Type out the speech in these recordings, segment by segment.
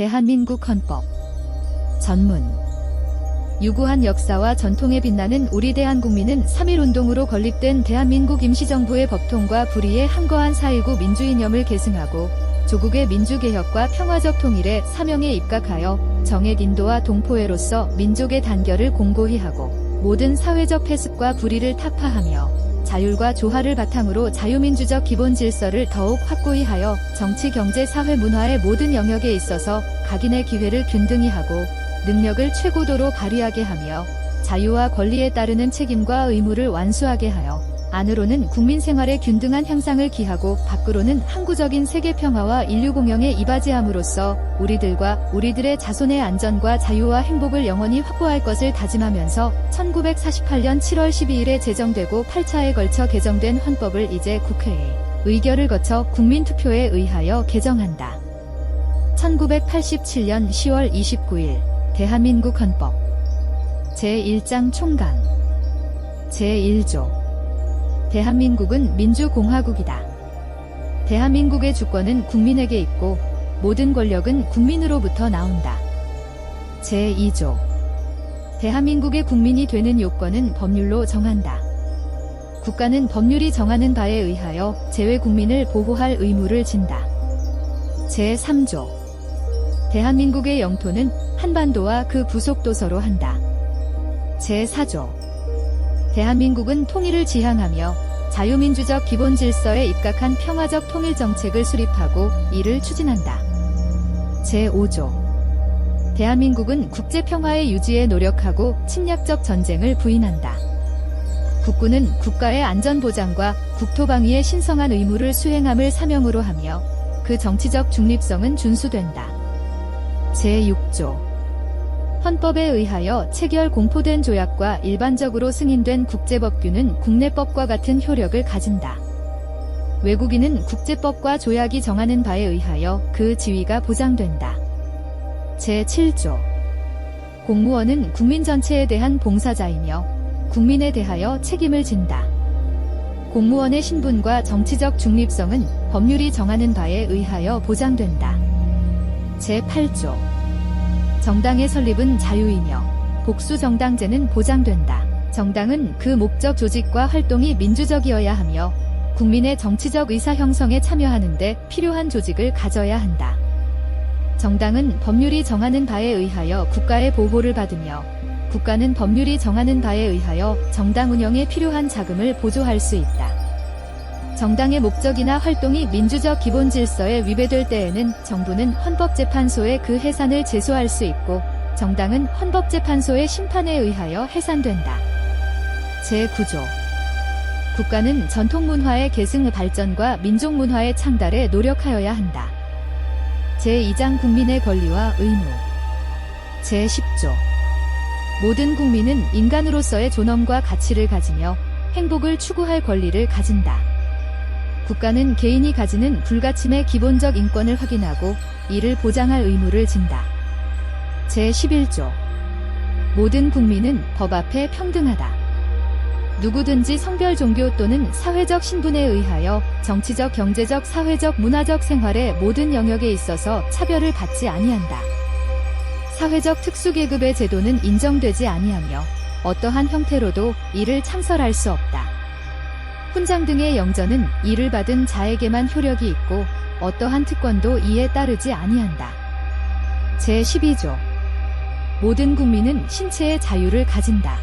대한민국 헌법 전문 유구한 역사와 전통에 빛나는 우리 대한국민은 3.1운동으로 건립된 대한민국 임시정부의 법통과 불의의 한거한 4.19 민주이념을 계승하고 조국의 민주개혁과 평화적 통일에 사명에 입각하여 정액 인도와 동포애로서 민족의 단결을 공고히 하고 모든 사회적 폐습과 불의를 타파하며 자율과 조화를 바탕으로 자유민주적 기본 질서를 더욱 확고히 하여 정치, 경제, 사회, 문화의 모든 영역에 있어서 각인의 기회를 균등히 하고 능력을 최고도로 발휘하게 하며 자유와 권리에 따르는 책임과 의무를 완수하게 하여 안으로는 국민 생활의 균등한 향상을 기하고 밖으로는 항구적인 세계 평화와 인류 공영에 이바지함으로써 우리들과 우리들의 자손의 안전과 자유와 행복을 영원히 확보할 것을 다짐하면서 1948년 7월 12일에 제정되고 8차에 걸쳐 개정된 헌법을 이제 국회의 의결을 거쳐 국민투표에 의하여 개정한다. 1987년 10월 29일 대한민국 헌법 제1장 총강 제1조 대한민국은 민주공화국이다. 대한민국의 주권은 국민에게 있고 모든 권력은 국민으로부터 나온다. 제2조 대한민국의 국민이 되는 요건은 법률로 정한다. 국가는 법률이 정하는 바에 의하여 재외국민을 보호할 의무를 진다. 제3조 대한민국의 영토는 한반도와 그 부속도서로 한다. 제4조 대한민국은 통일을 지향하며 자유민주적 기본 질서에 입각한 평화적 통일 정책을 수립하고 이를 추진한다. 제5조 대한민국은 국제평화의 유지에 노력하고 침략적 전쟁을 부인한다. 국군은 국가의 안전보장과 국토방위의 신성한 의무를 수행함을 사명으로 하며 그 정치적 중립성은 준수된다. 제6조 헌법에 의하여 체결 공포된 조약과 일반적으로 승인된 국제법규는 국내법과 같은 효력을 가진다. 외국인은 국제법과 조약이 정하는 바에 의하여 그 지위가 보장된다. 제7조 공무원은 국민 전체에 대한 봉사자이며 국민에 대하여 책임을 진다. 공무원의 신분과 정치적 중립성은 법률이 정하는 바에 의하여 보장된다. 제8조 정당의 설립은 자유이며 복수정당제는 보장된다. 정당은 그 목적 조직과 활동이 민주적이어야 하며 국민의 정치적 의사 형성에 참여하는 데 필요한 조직을 가져야 한다. 정당은 법률이 정하는 바에 의하여 국가의 보호를 받으며 국가는 법률이 정하는 바에 의하여 정당 운영에 필요한 자금을 보조할 수 있다. 정당의 목적이나 활동이 민주적 기본 질서에 위배될 때에는 정부는 헌법재판소에 그 해산을 제소할 수 있고 정당은 헌법재판소의 심판에 의하여 해산된다. 제9조 국가는 전통문화의 계승 발전과 민족문화의 창달에 노력하여야 한다. 제2장 국민의 권리와 의무 제10조 모든 국민은 인간으로서의 존엄과 가치를 가지며 행복을 추구할 권리를 가진다. 국가는 개인이 가지는 불가침의 기본적 인권을 확인하고 이를 보장할 의무를 진다. 제11조 모든 국민은 법 앞에 평등하다. 누구든지 성별, 종교 또는 사회적 신분에 의하여 정치적, 경제적, 사회적, 문화적 생활의 모든 영역에 있어서 차별을 받지 아니한다. 사회적 특수계급의 제도는 인정되지 아니하며 어떠한 형태로도 이를 창설할 수 없다. 훈장 등의 영전은 이를 받은 자에게만 효력이 있고 어떠한 특권도 이에 따르지 아니한다. 제12조 모든 국민은 신체의 자유를 가진다.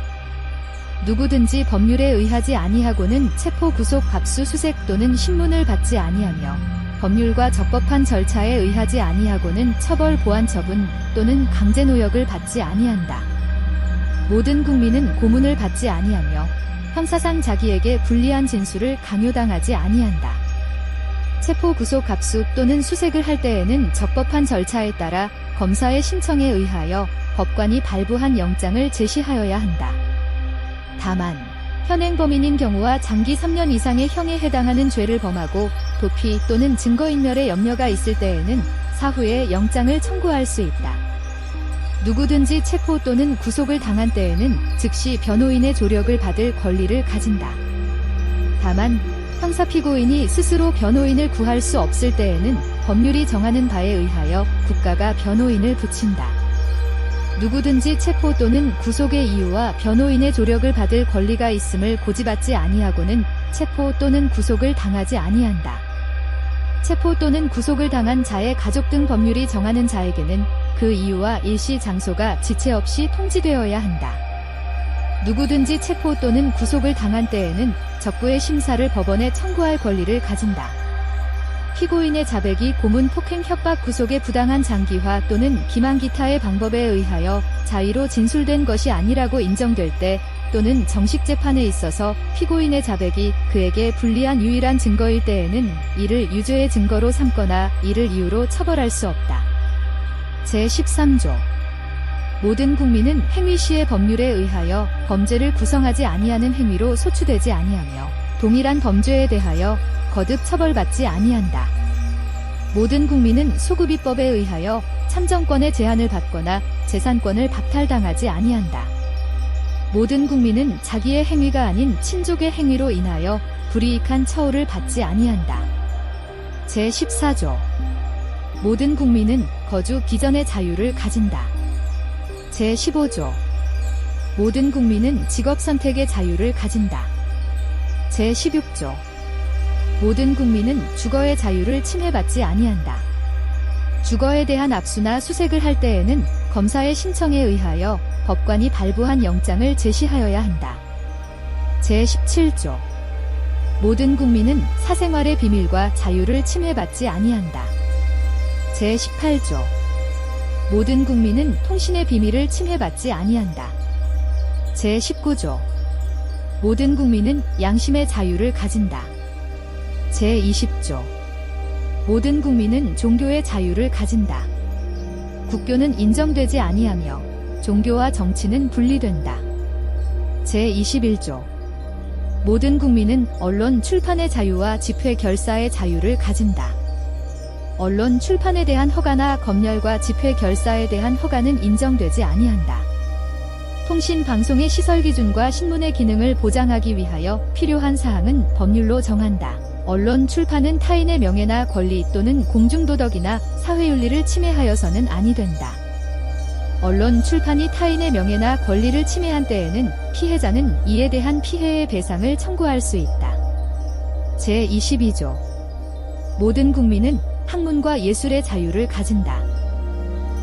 누구든지 법률에 의하지 아니하고는 체포, 구속, 압수, 수색 또는 신문을 받지 아니하며 법률과 적법한 절차에 의하지 아니하고는 처벌, 보안 처분 또는 강제노역을 받지 아니한다. 모든 국민은 고문을 받지 아니하며 형사상 자기에게 불리한 진술을 강요당하지 아니한다. 체포, 구속, 압수 또는 수색을 할 때에는 적법한 절차에 따라 검사의 신청에 의하여 법관이 발부한 영장을 제시하여야 한다. 다만 현행 범인인 경우와 장기 3년 이상의 형에 해당하는 죄를 범하고 도피 또는 증거인멸의 염려가 있을 때에는 사후에 영장을 청구할 수 있다. 누구든지 체포 또는 구속을 당한 때에는 즉시 변호인의 조력을 받을 권리를 가진다. 다만 형사피고인이 스스로 변호인을 구할 수 없을 때에는 법률이 정하는 바에 의하여 국가가 변호인을 붙인다. 누구든지 체포 또는 구속의 이유와 변호인의 조력을 받을 권리가 있음을 고지받지 아니하고는 체포 또는 구속을 당하지 아니한다. 체포 또는 구속을 당한 자의 가족 등 법률이 정하는 자에게는 그 이유와 일시 장소가 지체 없이 통지되어야 한다. 누구든지 체포 또는 구속을 당한 때에는 적부의 심사를 법원에 청구할 권리를 가진다. 피고인의 자백이 고문, 폭행, 협박, 구속의 부당한 장기화 또는 기망 기타의 방법에 의하여 자의로 진술된 것이 아니라고 인정될 때 또는 정식 재판에 있어서 피고인의 자백이 그에게 불리한 유일한 증거일 때에는 이를 유죄의 증거로 삼거나 이를 이유로 처벌할 수 없다. 제13조 모든 국민은 행위시의 법률에 의하여 범죄를 구성하지 아니하는 행위로 소추되지 아니하며 동일한 범죄에 대하여 거듭 처벌받지 아니한다. 모든 국민은 소급입법에 의하여 참정권의 제한을 받거나 재산권을 박탈당하지 아니한다. 모든 국민은 자기의 행위가 아닌 친족의 행위로 인하여 불이익한 처우를 받지 아니한다. 제14조 모든 국민은 거주 기전의 자유를 가진다. 제15조 모든 국민은 직업 선택의 자유를 가진다. 제16조 모든 국민은 주거의 자유를 침해받지 아니한다. 주거에 대한 압수나 수색을 할 때에는 검사의 신청에 의하여 법관이 발부한 영장을 제시하여야 한다. 제17조 모든 국민은 사생활의 비밀과 자유를 침해받지 아니한다. 제18조 모든 국민은 통신의 비밀을 침해받지 아니한다. 제19조 모든 국민은 양심의 자유를 가진다. 제20조 모든 국민은 종교의 자유를 가진다. 국교는 인정되지 아니하며 종교와 정치는 분리된다. 제21조 모든 국민은 언론 출판의 자유와 집회 결사의 자유를 가진다. 언론 출판에 대한 허가나 검열과 집회 결사에 대한 허가는 인정되지 아니한다. 통신 방송의 시설 기준과 신문의 기능을 보장하기 위하여 필요한 사항은 법률로 정한다. 언론 출판은 타인의 명예나 권리 또는 공중도덕이나 사회윤리를 침해하여서는 아니 된다. 언론 출판이 타인의 명예나 권리를 침해한 때에는 피해자는 이에 대한 피해의 배상을 청구할 수 있다. 제22조 모든 국민은 학문과 예술의 자유를 가진다.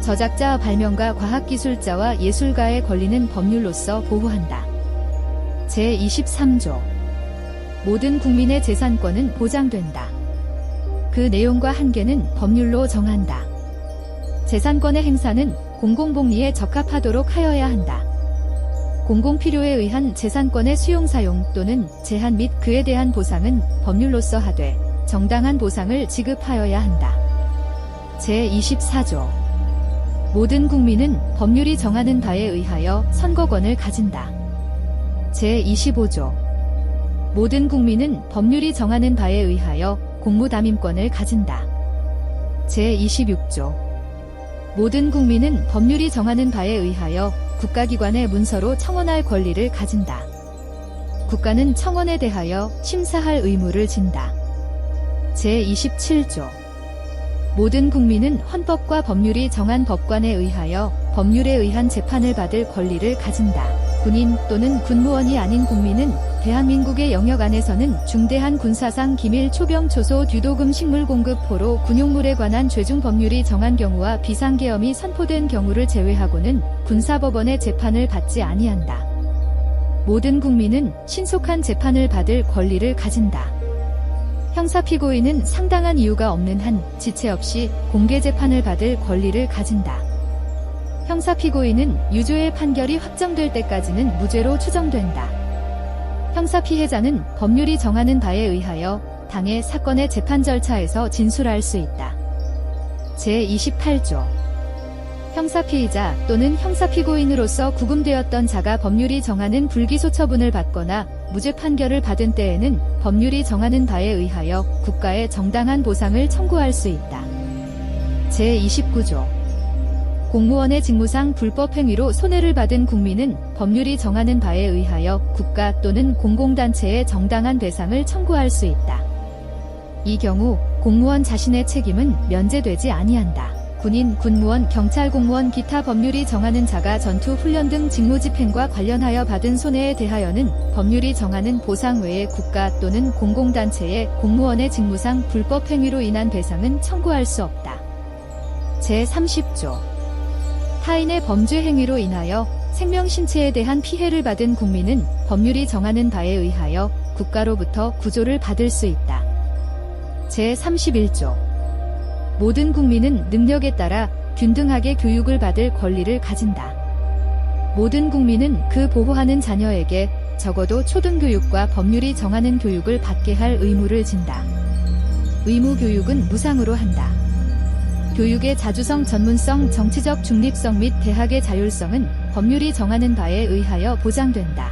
저작자, 발명가, 과학기술자와 예술가의 권리는 법률로서 보호한다. 제23조 모든 국민의 재산권은 보장된다. 그 내용과 한계는 법률로 정한다. 재산권의 행사는 공공복리에 적합하도록 하여야 한다. 공공필요에 의한 재산권의 수용사용 또는 제한 및 그에 대한 보상은 법률로서 하되 정당한 보상을 지급하여야 한다. 제24조 모든 국민은 법률이 정하는 바에 의하여 선거권을 가진다. 제25조 모든 국민은 법률이 정하는 바에 의하여 공무담임권을 가진다. 제26조 모든 국민은 법률이 정하는 바에 의하여 국가기관의 문서로 청원할 권리를 가진다. 국가는 청원에 대하여 심사할 의무를 진다. 제27조 모든 국민은 헌법과 법률이 정한 법관에 의하여 법률에 의한 재판을 받을 권리를 가진다. 군인 또는 군무원이 아닌 국민은 대한민국의 영역 안에서는 중대한 군사상 기밀 초병 초소 듀도금 식물 공급 포로 군용물에 관한 죄중 법률이 정한 경우와 비상계엄이 선포된 경우를 제외하고는 군사법원의 재판을 받지 아니한다. 모든 국민은 신속한 재판을 받을 권리를 가진다. 형사피고인은 상당한 이유가 없는 한 지체 없이 공개 재판을 받을 권리를 가진다. 형사피고인은 유죄의 판결이 확정될 때까지는 무죄로 추정된다. 형사피해자는 법률이 정하는 바에 의하여 당해 사건의 재판 절차에서 진술할 수 있다. 제28조 형사피의자 또는 형사피고인으로서 구금되었던 자가 법률이 정하는 불기소 처분을 받거나 무죄 판결을 받은 때에는 법률이 정하는 바에 의하여 국가에 정당한 보상을 청구할 수 있다. 제29조 공무원의 직무상 불법행위로 손해를 받은 국민은 법률이 정하는 바에 의하여 국가 또는 공공단체에 정당한 배상을 청구할 수 있다. 이 경우 공무원 자신의 책임은 면제되지 아니한다. 군인, 군무원, 경찰 공무원 기타 법률이 정하는 자가 전투, 훈련 등 직무집행과 관련하여 받은 손해에 대하여는 법률이 정하는 보상 외에 국가 또는 공공단체의 공무원의 직무상 불법 행위로 인한 배상은 청구할 수 없다. 제30조 타인의 범죄 행위로 인하여 생명 신체에 대한 피해를 받은 국민은 법률이 정하는 바에 의하여 국가로부터 구조를 받을 수 있다. 제31조 모든 국민은 능력에 따라 균등하게 교육을 받을 권리를 가진다. 모든 국민은 그 보호하는 자녀에게 적어도 초등교육과 법률이 정하는 교육을 받게 할 의무를 진다. 의무 교육은 무상으로 한다. 교육의 자주성, 전문성, 정치적 중립성 및 대학의 자율성은 법률이 정하는 바에 의하여 보장된다.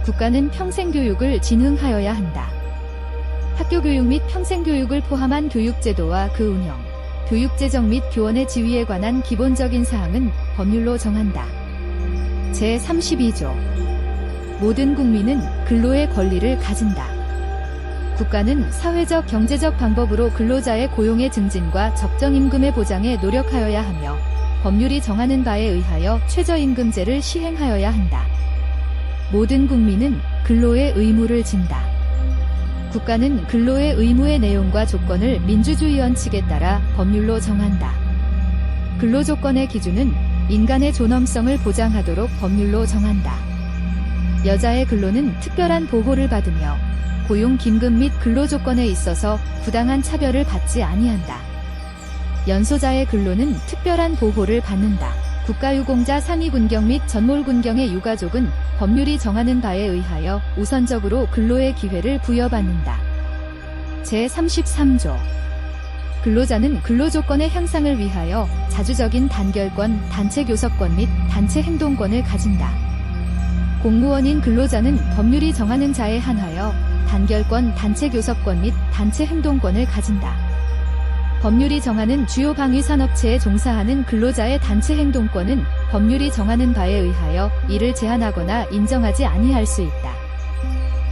국가는 평생교육을 진흥하여야 한다. 학교교육 및 평생교육을 포함한 교육제도와 그 운영, 교육재정 및 교원의 지위에 관한 기본적인 사항은 법률로 정한다. 제32조 모든 국민은 근로의 권리를 가진다. 국가는 사회적, 경제적 방법으로 근로자의 고용의 증진과 적정임금의 보장에 노력하여야 하며 법률이 정하는 바에 의하여 최저임금제를 시행하여야 한다. 모든 국민은 근로의 의무를 진다. 국가는 근로의 의무의 내용과 조건을 민주주의 원칙에 따라 법률로 정한다. 근로조건의 기준은 인간의 존엄성을 보장하도록 법률로 정한다. 여자의 근로는 특별한 보호를 받으며 고용 김금 및 근로조건에 있어서 부당한 차별을 받지 아니한다. 연소자의 근로는 특별한 보호를 받는다. 국가유공자 상위군경 및 전몰군경의 유가족은 법률이 정하는 바에 의하여 우선적으로 근로의 기회를 부여받는다. 제33조 근로자는 근로조건의 향상을 위하여 자주적인 단결권, 단체교섭권 및 단체행동권을 가진다. 공무원인 근로자는 법률이 정하는 자에 한하여 단결권, 단체교섭권 및 단체행동권을 가진다. 법률이 정하는 주요 방위산업체에 종사하는 근로자의 단체행동권은 법률이 정하는 바에 의하여 이를 제한하거나 인정하지 아니할 수 있다.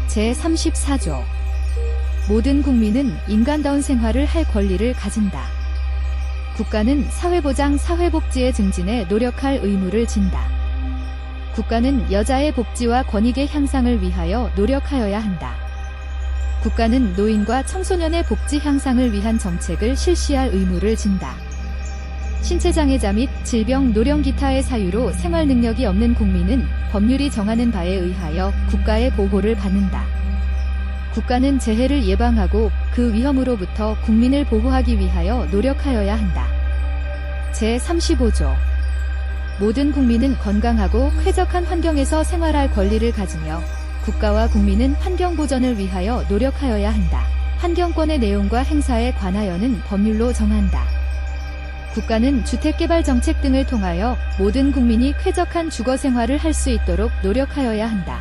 제34조 모든 국민은 인간다운 생활을 할 권리를 가진다. 국가는 사회보장, 사회복지의 증진에 노력할 의무를 진다. 국가는 여자의 복지와 권익의 향상을 위하여 노력하여야 한다. 국가는 노인과 청소년의 복지 향상을 위한 정책을 실시할 의무를 진다. 신체장애자 및 질병, 노령 기타의 사유로 생활 능력이 없는 국민은 법률이 정하는 바에 의하여 국가의 보호를 받는다. 국가는 재해를 예방하고 그 위험으로부터 국민을 보호하기 위하여 노력하여야 한다. 제35조 모든 국민은 건강하고 쾌적한 환경에서 생활할 권리를 가지며 국가와 국민은 환경 보전을 위하여 노력하여야 한다. 환경권의 내용과 행사에 관하여는 법률로 정한다. 국가는 주택개발 정책 등을 통하여 모든 국민이 쾌적한 주거 생활을 할 수 있도록 노력하여야 한다.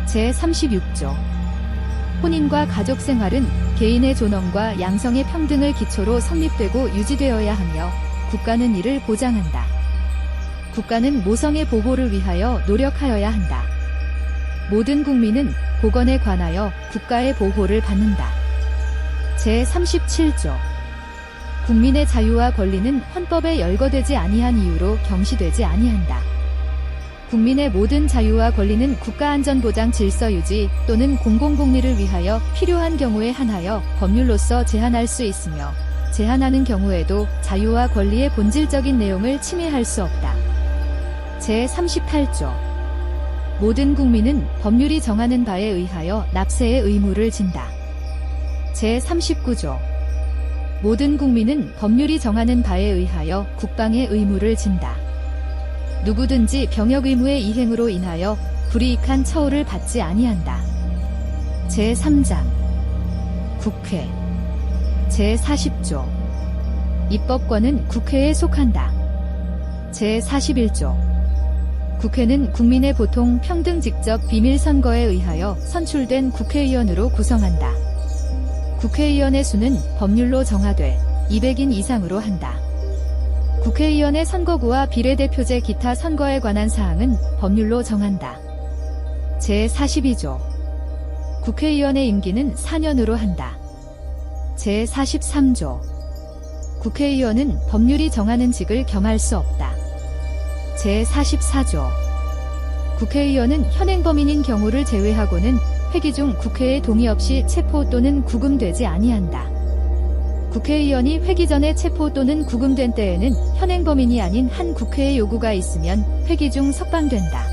제36조 혼인과 가족 생활은 개인의 존엄과 양성의 평등을 기초로 성립되고 유지되어야 하며 국가는 이를 보장한다. 국가는 모성의 보호를 위하여 노력하여야 한다. 모든 국민은 보건에 관하여 국가의 보호를 받는다. 제37조 국민의 자유와 권리는 헌법에 열거되지 아니한 이유로 경시되지 아니한다. 국민의 모든 자유와 권리는 국가안전보장 질서유지 또는 공공복리를 위하여 필요한 경우에 한하여 법률로서 제한할 수 있으며 제한하는 경우에도 자유와 권리의 본질적인 내용을 침해할 수 없다. 제38조 모든 국민은 법률이 정하는 바에 의하여 납세의 의무를 진다. 제39조 모든 국민은 법률이 정하는 바에 의하여 국방의 의무를 진다. 누구든지 병역 의무의 이행으로 인하여 불이익한 처우를 받지 아니한다. 제3장 국회 제40조 입법권은 국회에 속한다. 제41조 국회는 국민의 보통 평등 직접 비밀 선거에 의하여 선출된 국회의원으로 구성한다. 국회의원의 수는 법률로 정하되 200인 이상으로 한다. 국회의원의 선거구와 비례대표제 기타 선거에 관한 사항은 법률로 정한다. 제42조 국회의원의 임기는 4년으로 한다. 제43조. 국회의원은 법률이 정하는 직을 겸할 수 없다. 제44조. 국회의원은 현행범인인 경우를 제외하고는 회기 중 국회의 동의 없이 체포 또는 구금되지 아니한다. 국회의원이 회기 전에 체포 또는 구금된 때에는 현행범인이 아닌 한 국회의 요구가 있으면 회기 중 석방된다.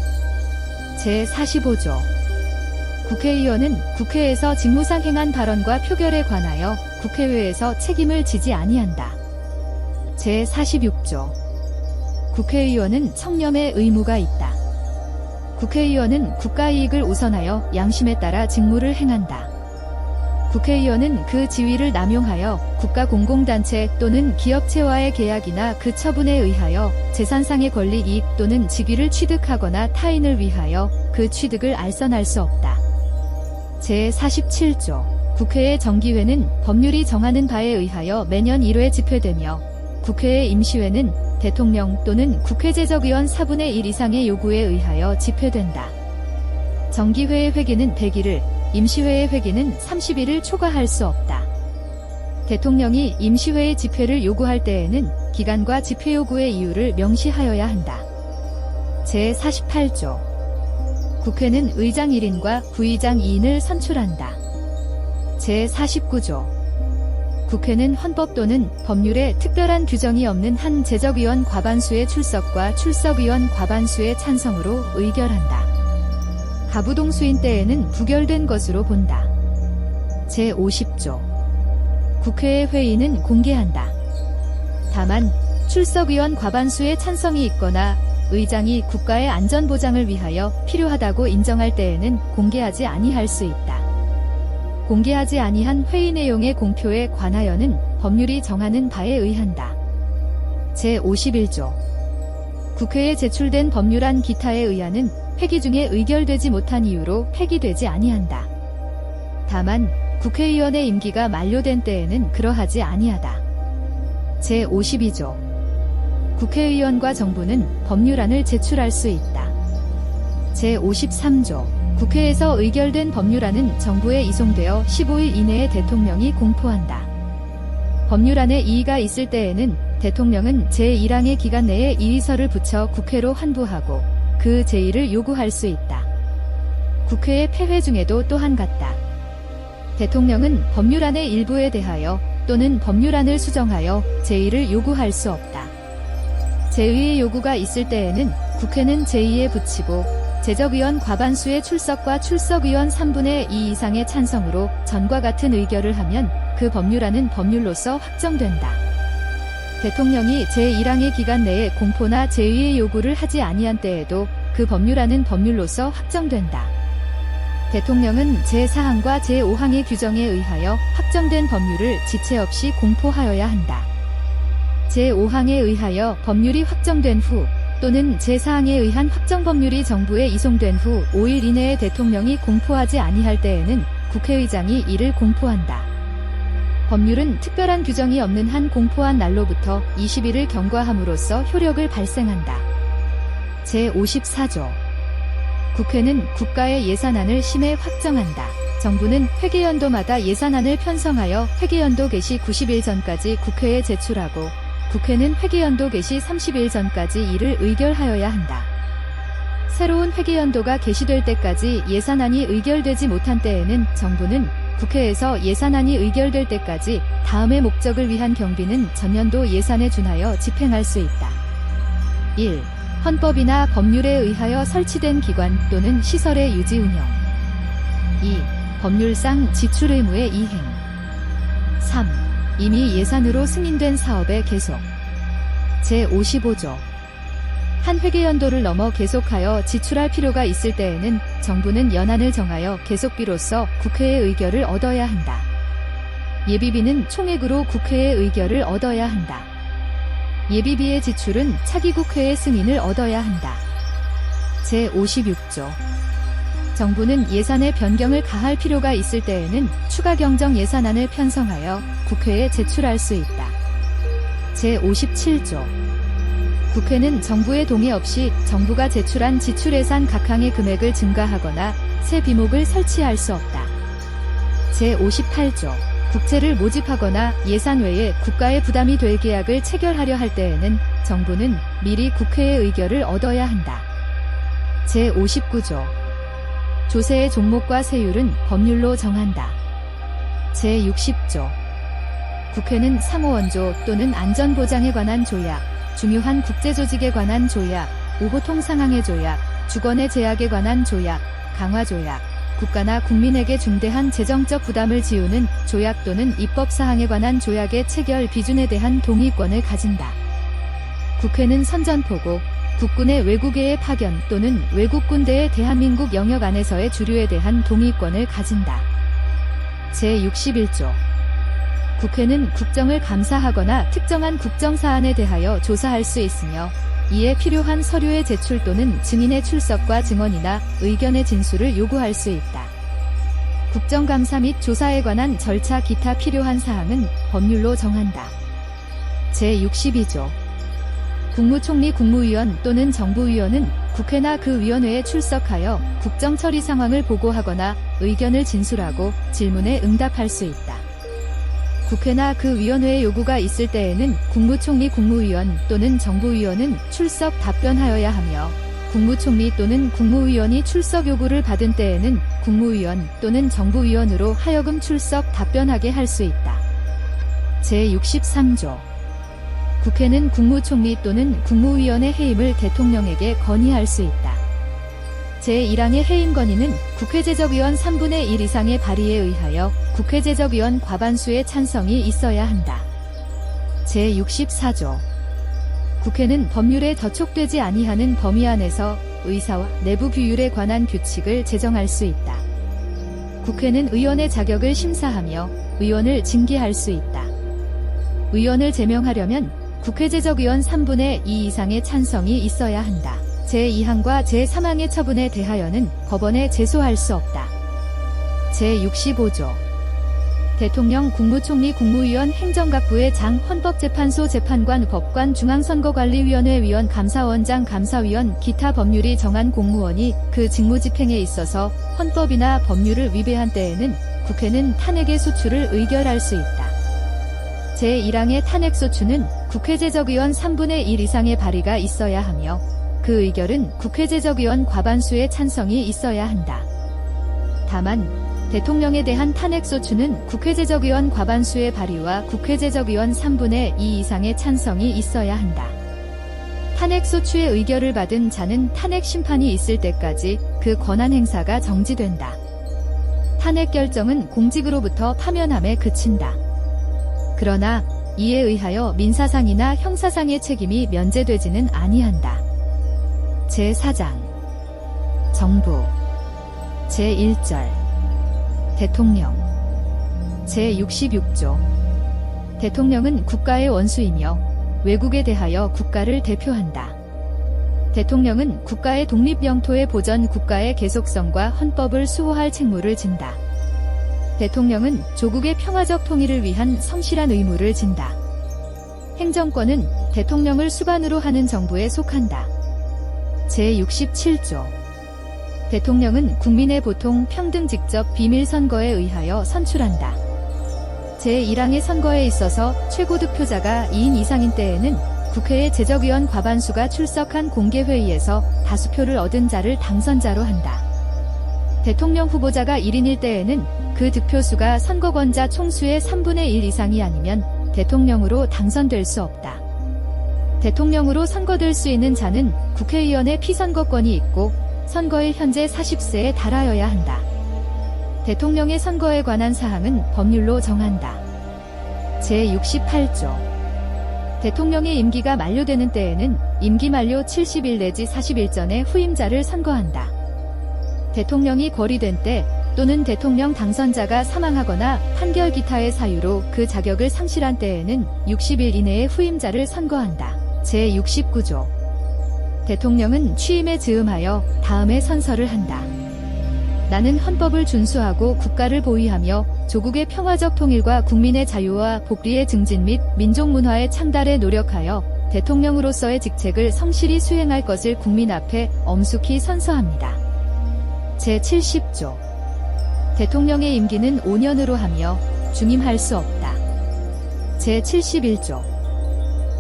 제45조. 국회의원은 국회에서 직무상 행한 발언과 표결에 관하여 국회외에서 책임을 지지 아니한다. 제46조. 국회의원은 청렴의 의무가 있다. 국회의원은 국가이익을 우선하여 양심에 따라 직무를 행한다. 국회의원은 그 지위를 남용하여 국가공공단체 또는 기업체와의 계약이나 그 처분에 의하여 재산상의 권리 이익 또는 직위를 취득하거나 타인을 위하여 그 취득을 알선할 수 없다. 제47조. 국회의 정기회는 법률이 정하는 바에 의하여 매년 1회 집회되며 국회의 임시회는 대통령 또는 국회재적위원 4분의 1 이상의 요구에 의하여 집회된다. 정기회의 회기는 100일을, 임시회의 회기는 30일을 초과할 수 없다. 대통령이 임시회의 집회를 요구할 때에는 기간과 집회 요구의 이유를 명시하여야 한다. 제48조. 국회는 의장 1인과 부의장 2인을 선출한다. 제49조. 국회는 헌법 또는 법률에 특별한 규정이 없는 한 재적위원 과반수의 출석과 출석위원 과반수의 찬성으로 의결한다. 가부동수인 때에는 부결된 것으로 본다. 제50조. 국회의 회의는 공개한다. 다만 출석위원 과반수의 찬성이 있거나 의장이 국가의 안전보장을 위하여 필요하다고 인정할 때에는 공개하지 아니할 수 있다. 공개하지 아니한 회의 내용의 공표에 관하여는 법률이 정하는 바에 의한다. 제51조. 국회에 제출된 법률안 기타의 의안은 회기 중에 의결되지 못한 이유로 폐기되지 아니한다. 다만 국회의원의 임기가 만료된 때에는 그러하지 아니하다. 제52조. 국회의원과 정부는 법률안을 제출할 수 있다. 제53조. 국회에서 의결된 법률안은 정부에 이송되어 15일 이내에 대통령이 공포한다. 법률안에 이의가 있을 때에는 대통령은 제1항의 기간 내에 이의서를 붙여 국회로 환부하고 그 제의를 요구할 수 있다. 국회의 폐회 중에도 또한 같다. 대통령은 법률안의 일부에 대하여 또는 법률안을 수정하여 제의를 요구할 수 없다. 제의의 요구가 있을 때에는 국회는 제의에 붙이고 재적위원 과반수의 출석과 출석위원 3분의 2 이상의 찬성으로 전과 같은 의결을 하면 그 법률안은 법률로서 확정된다. 대통령이 제1항의 기간 내에 공포나 제의의 요구를 하지 아니한 때에도 그 법률안은 법률로서 확정된다. 대통령은 제4항과 제5항의 규정에 의하여 확정된 법률을 지체 없이 공포하여야 한다. 제5항에 의하여 법률이 확정된 후 또는 제4항에 의한 확정 법률이 정부에 이송된 후 5일 이내에 대통령이 공포하지 아니할 때에는 국회의장이 이를 공포한다. 법률은 특별한 규정이 없는 한 공포한 날로부터 20일을 경과함으로써 효력을 발생한다. 제54조. 국회는 국가의 예산안을 심해 확정한다. 정부는 회계연도마다 예산안을 편성하여 회계연도 개시 90일 전까지 국회에 제출하고 국회는 회계연도 개시 30일 전까지 이를 의결하여야 한다. 새로운 회계연도가 개시될 때까지 예산안이 의결되지 못한 때에는 정부는 국회에서 예산안이 의결될 때까지 다음의 목적을 위한 경비는 전년도 예산에 준하여 집행할 수 있다. 1. 헌법이나 법률에 의하여 설치된 기관 또는 시설의 유지 운영. 2. 법률상 지출 의무의 이행. 3. 이미 예산으로 승인된 사업의 계속. 제55조. 한 회계연도를 넘어 계속하여 지출할 필요가 있을 때에는 정부는 연한을 정하여 계속비로서 국회의 의결을 얻어야 한다. 예비비는 총액으로 국회의 의결을 얻어야 한다. 예비비의 지출은 차기 국회의 승인을 얻어야 한다. 제56조. 정부는 예산의 변경을 가할 필요가 있을 때에는 추가 경정 예산안을 편성하여 국회에 제출할 수 있다. 제57조. 국회는 정부의 동의 없이 정부가 제출한 지출 예산 각 항의 금액을 증가하거나 새 비목을 설치할 수 없다. 제58조. 국채를 모집하거나 예산 외에 국가의 부담이 될 계약을 체결하려 할 때에는 정부는 미리 국회의 의결을 얻어야 한다. 제59조. 조세의 종목과 세율은 법률로 정한다. 제60조. 국회는 상호원조 또는 안전보장에 관한 조약, 중요한 국제조직에 관한 조약, 우호통 상황의 조약, 주권의 제약에 관한 조약, 강화조약, 국가나 국민에게 중대한 재정적 부담을 지우는 조약 또는 입법사항에 관한 조약의 체결 비준에 대한 동의권을 가진다. 국회는 선전포고, 국군의 외국에의 파견 또는 외국 군대의 대한민국 영역 안에서의 주류에 대한 동의권을 가진다. 제61조. 국회는 국정을 감사하거나 특정한 국정사안에 대하여 조사할 수 있으며 이에 필요한 서류의 제출 또는 증인의 출석과 증언이나 의견의 진술을 요구할 수 있다. 국정감사 및 조사에 관한 절차 기타 필요한 사항은 법률로 정한다. 제62조. 국무총리 국무위원 또는 정부위원은 국회나 그 위원회에 출석하여 국정처리 상황을 보고하거나 의견을 진술하고 질문에 응답할 수 있다. 국회나 그 위원회의 요구가 있을 때에는 국무총리 국무위원 또는 정부위원은 출석 답변하여야 하며 국무총리 또는 국무위원이 출석 요구를 받은 때에는 국무위원 또는 정부위원으로 하여금 출석 답변하게 할 수 있다. 제63조. 국회는 국무총리 또는 국무위원의 해임을 대통령에게 건의할 수 있다. 제1항의 해임 건의는 국회제적위원 3분의 1 이상의 발의에 의하여 국회제적위원 과반수의 찬성이 있어야 한다. 제64조. 국회는 법률에 저촉되지 아니하는 범위 안에서 의사와 내부 규율에 관한 규칙을 제정할 수 있다. 국회는 의원의 자격을 심사하며 의원을 징계할 수 있다. 의원을 제명하려면 국회제적위원 3분의 2 이상의 찬성이 있어야 한다. 제2항과 제3항의 처분에 대하여는 법원에 제소할 수 없다. 제65조. 대통령, 국무총리, 국무위원, 행정각부의 장, 헌법재판소 재판관, 법관, 중앙선거관리위원회 위원, 감사원장, 감사위원, 기타 법률이 정한 공무원이 그 직무집행에 있어서 헌법이나 법률을 위배한 때에는 국회는 탄핵의 소추를 의결할 수 있다. 제1항의 탄핵소추는 국회제적위원 3분의 1 이상의 발의가 있어야 하며 그 의결은 국회제적위원 과반수의 찬성이 있어야 한다. 다만 대통령에 대한 탄핵소추는 국회제적위원 과반수의 발의와 국회제적위원 3분의 2 이상의 찬성이 있어야 한다. 탄핵소추의 의결을 받은 자는 탄핵 심판이 있을 때까지 그 권한 행사가 정지된다. 탄핵 결정은 공직으로부터 파면함에 그친다. 그러나 이에 의하여 민사상이나 형사상의 책임이 면제되지는 아니한다. 제4장. 정부. 제1절. 대통령. 제66조. 대통령은 국가의 원수이며 외국에 대하여 국가를 대표한다. 대통령은 국가의 독립 영토의 보전, 국가의 계속성과 헌법을 수호할 책무를 진다. 대통령은 조국의 평화적 통일을 위한 성실한 의무를 진다. 행정권은 대통령을 수반으로 하는 정부에 속한다. 제67조. 대통령은 국민의 보통 평등 직접 비밀 선거에 의하여 선출한다. 제1항의 선거에 있어서 최고 득표자가 2인 이상인 때에는 국회의 제적위원 과반수가 출석한 공개회의에서 다수표를 얻은 자를 당선자로 한다. 대통령 후보자가 1인일 때에는 그 득표수가 선거권자 총수의 3분의 1 이상이 아니면 대통령으로 당선될 수 없다. 대통령으로 선거될 수 있는 자는 국회의원의 피선거권이 있고 선거일 현재 40세에 달하여야 한다. 대통령의 선거에 관한 사항은 법률로 정한다. 제68조. 대통령의 임기가 만료되는 때에는 임기 만료 70일 내지 40일 전에 후임자를 선거한다. 대통령이 거리된 때 또는 대통령 당선자가 사망하거나 판결 기타의 사유로 그 자격을 상실한 때에는 60일 이내에 후임자를 선거한다. 제69조. 대통령은 취임에 즈음하여 다음에 선서를 한다. 나는 헌법을 준수하고 국가를 보위하며 조국의 평화적 통일과 국민의 자유와 복리의 증진 및 민족 문화의 창달에 노력하여 대통령으로서의 직책을 성실히 수행할 것을 국민 앞에 엄숙히 선서합니다. 제70조. 대통령의 임기는 5년으로 하며 중임할 수 없다. 제71조.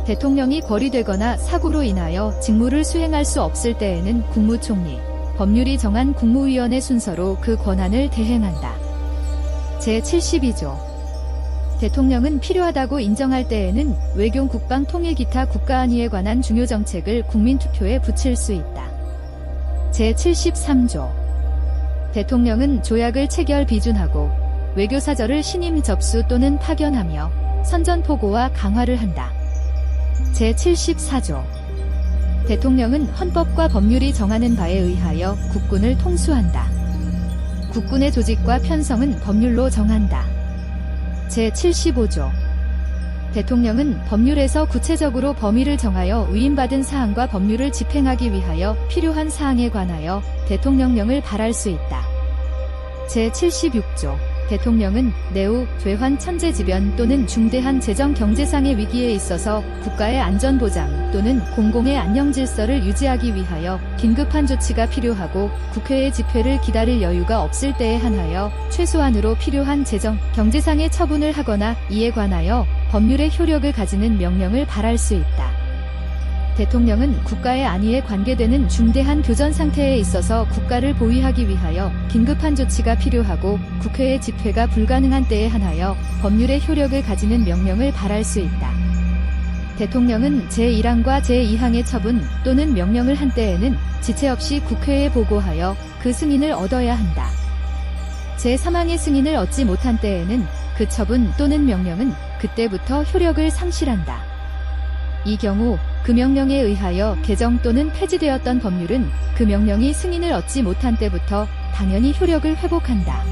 대통령이 거리되거나 사고로 인하여 직무를 수행할 수 없을 때에는 국무총리, 법률이 정한 국무위원회 순서로 그 권한을 대행한다. 제72조. 대통령은 필요하다고 인정할 때에는 외교, 국방, 통일 기타 국가안위에 관한 중요 정책을 국민투표에 붙일 수 있다. 제73조. 대통령은 조약을 체결 비준하고 외교사절을 신임 접수 또는 파견하며 선전포고와 강화를 한다. 제74조. 대통령은 헌법과 법률이 정하는 바에 의하여 국군을 통수한다. 국군의 조직과 편성은 법률로 정한다. 제75조. 대통령은 법률에서 구체적으로 범위를 정하여 위임받은 사항과 법률을 집행하기 위하여 필요한 사항에 관하여 대통령령을 발할 수 있다. 제76조. 대통령은 내후 괴환 천재지변 또는 중대한 재정 경제상의 위기에 있어서 국가의 안전보장 또는 공공의 안녕질서를 유지하기 위하여 긴급한 조치가 필요하고 국회의 집회를 기다릴 여유가 없을 때에 한하여 최소한으로 필요한 재정 경제상의 처분을 하거나 이에 관하여 법률의 효력을 가지는 명령을 발할 수 있다. 대통령은 국가의 안위에 관계되는 중대한 교전 상태에 있어서 국가를 보위하기 위하여 긴급한 조치가 필요하고 국회의 집회가 불가능한 때에 한하여 법률의 효력을 가지는 명령을 발할 수 있다. 대통령은 제1항과 제2항의 처분 또는 명령을 한 때에는 지체 없이 국회에 보고하여 그 승인을 얻어야 한다. 제3항의 승인을 얻지 못한 때에는 그 처분 또는 명령은 그때부터 효력을 상실한다. 이 경우 그 명령에 의하여 개정 또는 폐지되었던 법률은 그 명령이 승인을 얻지 못한 때부터 당연히 효력을 회복한다.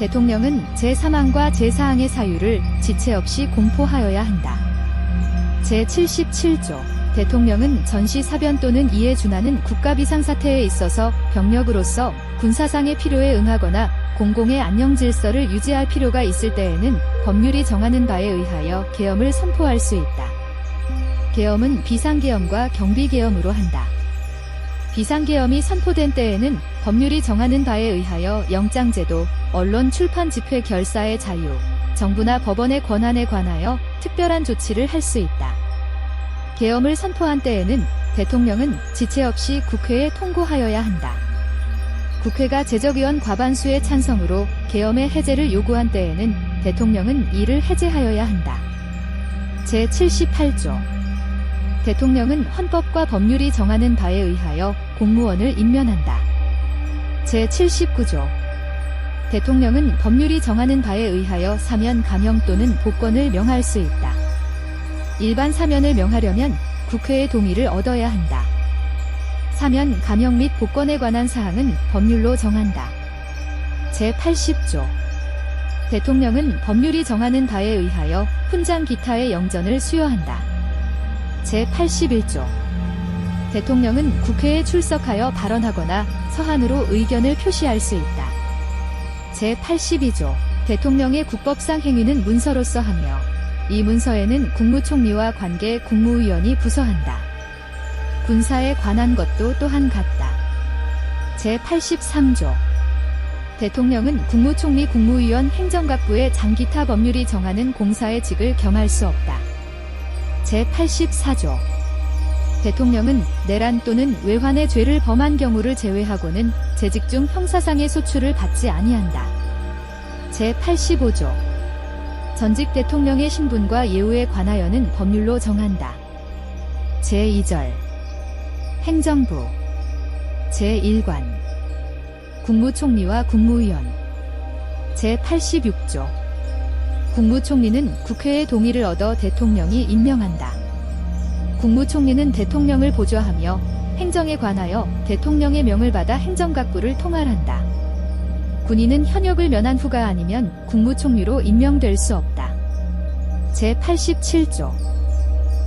대통령은 제3항과 제4항의 사유를 지체 없이 공포하여야 한다. 제77조. 대통령은 전시사변 또는 이에 준하는 국가비상사태에 있어서 병력으로서 군사상의 필요에 응하거나 공공의 안녕질서를 유지할 필요가 있을 때에는 법률이 정하는 바에 의하여 계엄을 선포할 수 있다. 계엄은 비상계엄과 경비계엄으로 한다. 비상계엄이 선포된 때에는 법률이 정하는 바에 의하여 영장제도, 언론 출판 집회 결사의 자유, 정부나 법원의 권한에 관하여 특별한 조치를 할 수 있다. 계엄을 선포한 때에는 대통령은 지체 없이 국회에 통고하여야 한다. 국회가 제적의원 과반수의 찬성으로 계엄의 해제를 요구한 때에는 대통령은 이를 해제하여야 한다. 제78조. 대통령은 헌법과 법률이 정하는 바에 의하여 공무원을 임면한다. 제79조. 대통령은 법률이 정하는 바에 의하여 사면, 감형 또는 복권을 명할 수 있다. 일반 사면을 명하려면 국회의 동의를 얻어야 한다. 사면, 감형 및 복권에 관한 사항은 법률로 정한다. 제80조. 대통령은 법률이 정하는 바에 의하여 훈장 기타의 영전을 수여한다. 제81조. 대통령은 국회에 출석하여 발언하거나 서한으로 의견을 표시할 수 있다. 제82조. 대통령의 국법상 행위는 문서로서 하며 이 문서에는 국무총리와 관계 국무위원이 부서한다. 군사에 관한 것도 또한 같다. 제83조. 대통령은 국무총리, 국무위원, 행정각부의 장기타 법률이 정하는 공사의 직을 겸할 수 없다. 제84조. 대통령은 내란 또는 외환의 죄를 범한 경우를 제외하고는 재직 중 형사상의 소출을 받지 아니한다. 제85조. 전직 대통령의 신분과 예우에 관하여는 법률로 정한다. 제2절. 행정부. 제1관. 국무총리와 국무위원. 제86조. 국무총리는 국회의 동의를 얻어 대통령이 임명한다. 국무총리는 대통령을 보좌하며 행정에 관하여 대통령의 명을 받아 행정각부를 통할한다. 군인은 현역을 면한 후가 아니면 국무총리로 임명될 수 없다. 제87조.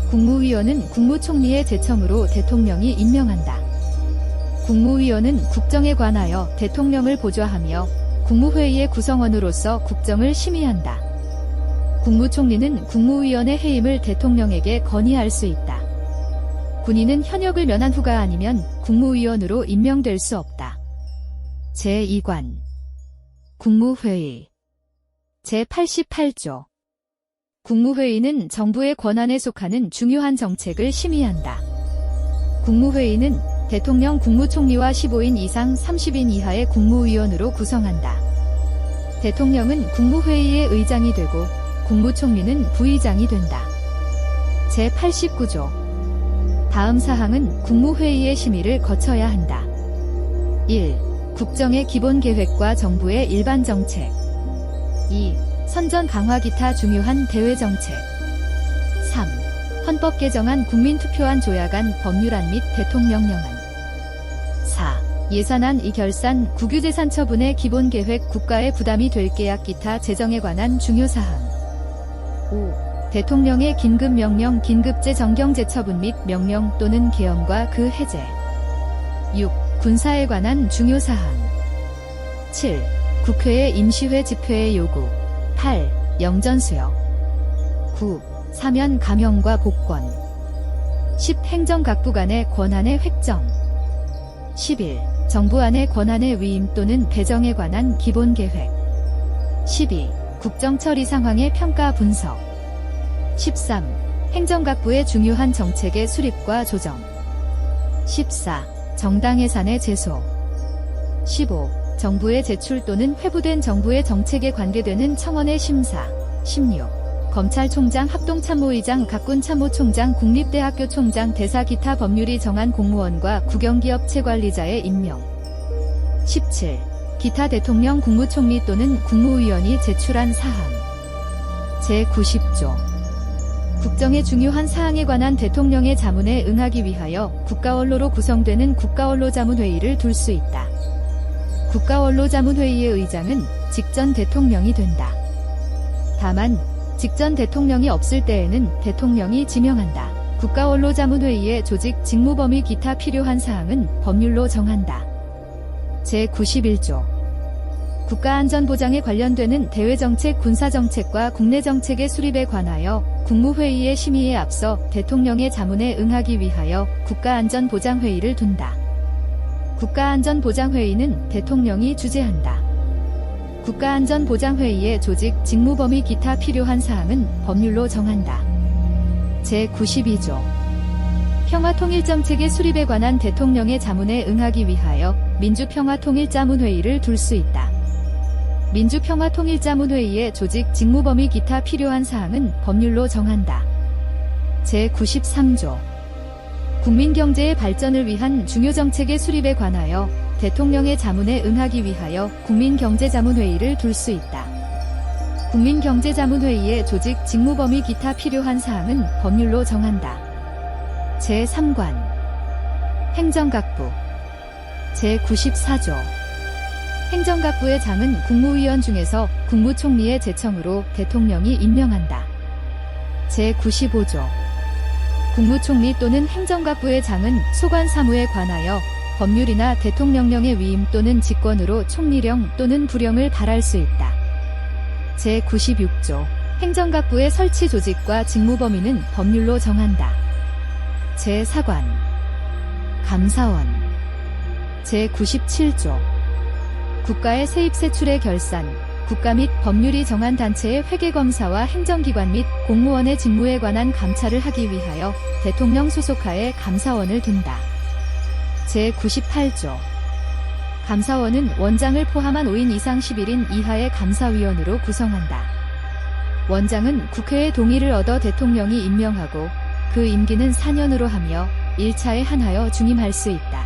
국무위원은 국무총리의 제청으로 대통령이 임명한다. 국무위원은 국정에 관하여 대통령을 보좌하며 국무회의의 구성원으로서 국정을 심의한다. 국무총리는 국무위원의 해임을 대통령에게 건의할 수 있다. 군인은 현역을 면한 후가 아니면 국무위원으로 임명될 수 없다. 제2관. 국무회의. 제88조. 국무회의는 정부의 권한에 속하는 중요한 정책을 심의한다. 국무회의는 대통령 국무총리와 15인 이상 30인 이하의 국무위원으로 구성한다. 대통령은 국무회의의 의장이 되고 국무총리는 부의장이 된다. 제89조. 다음 사항은 국무회의의 심의를 거쳐야 한다. 1. 국정의 기본 계획과 정부의 일반 정책. 2. 선전 강화 기타 중요한 대외 정책. 3. 헌법 개정안 국민투표안 조약안 법률안 및 대통령령안. 4. 예산안 이결산 국유재산 처분의 기본 계획 국가의 부담이 될 계약 기타 재정에 관한 중요 사항. 5. 대통령의 긴급명령 긴급제 정경제 처분 및 명령 또는 계엄과 그 해제. 6. 군사에 관한 중요 사항. 7. 국회의 임시회 집회의 요구. 8. 영전수역. 9. 사면 감형과 복권. 10. 행정각부 간의 권한의 획정. 11. 정부 안의 권한의 위임 또는 배정에 관한 기본 계획. 12. 국정처리 상황의 평가 분석. 13. 행정각부의 중요한 정책의 수립과 조정. 14. 정당 예산의 제소. 15. 정부의 제출 또는 회부된 정부의 정책에 관계되는 청원의 심사. 16. 검찰총장 합동참모의장 각군참모총장 국립대학교 총장 대사 기타 법률이 정한 공무원과 국영기업체 관리자의 임명. 17. 기타 대통령 국무총리 또는 국무위원이 제출한 사항. 제90조. 국정의 중요한 사항에 관한 대통령의 자문에 응하기 위하여 국가원로로 구성되는 국가원로자문회의를 둘 수 있다. 국가원로자문회의의 의장은 직전 대통령이 된다. 다만 직전 대통령이 없을 때에는 대통령이 지명한다. 국가원로자문회의의 조직, 직무 범위 기타 필요한 사항은 법률로 정한다. 제91조. 국가안전보장에 관련되는 대외정책, 군사정책과 국내정책의 수립에 관하여 국무회의의 심의에 앞서 대통령의 자문에 응하기 위하여 국가안전보장회의를 둔다. 국가안전보장회의는 대통령이 주재한다. 국가안전보장회의의 조직, 직무 범위 기타 필요한 사항은 법률로 정한다. 제92조. 평화통일정책의 수립에 관한 대통령의 자문에 응하기 위하여 민주평화통일자문회의를 둘 수 있다. 민주평화통일자문회의의 조직, 직무 범위 기타 필요한 사항은 법률로 정한다. 제93조. 국민경제의 발전을 위한 중요 정책의 수립에 관하여 대통령의 자문에 응하기 위하여 국민경제자문회의를 둘 수 있다. 국민경제자문회의의 조직, 직무 범위 기타 필요한 사항은 법률로 정한다. 제3관. 행정각부. 제94조. 행정각부의 장은 국무위원 중에서 국무총리의 제청으로 대통령이 임명한다. 제95조. 국무총리 또는 행정각부의 장은 소관 사무에 관하여 법률이나 대통령령의 위임 또는 직권으로 총리령 또는 부령을 발할 수 있다. 제96조. 행정각부의 설치 조직과 직무 범위는 법률로 정한다. 제4관. 감사원. 제97조. 국가의 세입 세출의 결산, 국가 및 법률이 정한 단체의 회계검사와 행정기관 및 공무원의 직무에 관한 감찰을 하기 위하여 대통령 소속하에 감사원을 둔다. 제98조. 감사원은 원장을 포함한 5인 이상 11인 이하의 감사위원으로 구성한다. 원장은 국회의 동의를 얻어 대통령이 임명하고 그 임기는 4년으로 하며 1차에 한하여 중임할 수 있다.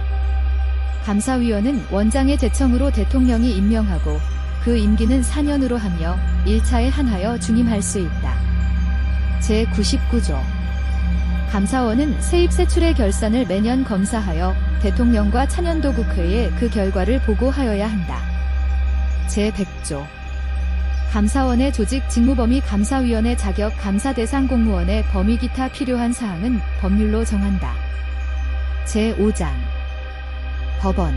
감사위원은 원장의 제청으로 대통령이 임명하고 그 임기는 4년으로 하며 1차에 한하여 중임할 수 있다. 제99조. 감사원은 세입세출의 결산을 매년 검사하여 대통령과 차년도 국회에 그 결과를 보고하여야 한다. 제100조. 감사원의 조직, 직무범위, 감사위원의 자격, 감사 대상 공무원의 범위 기타 필요한 사항은 법률로 정한다. 제5장. 법원.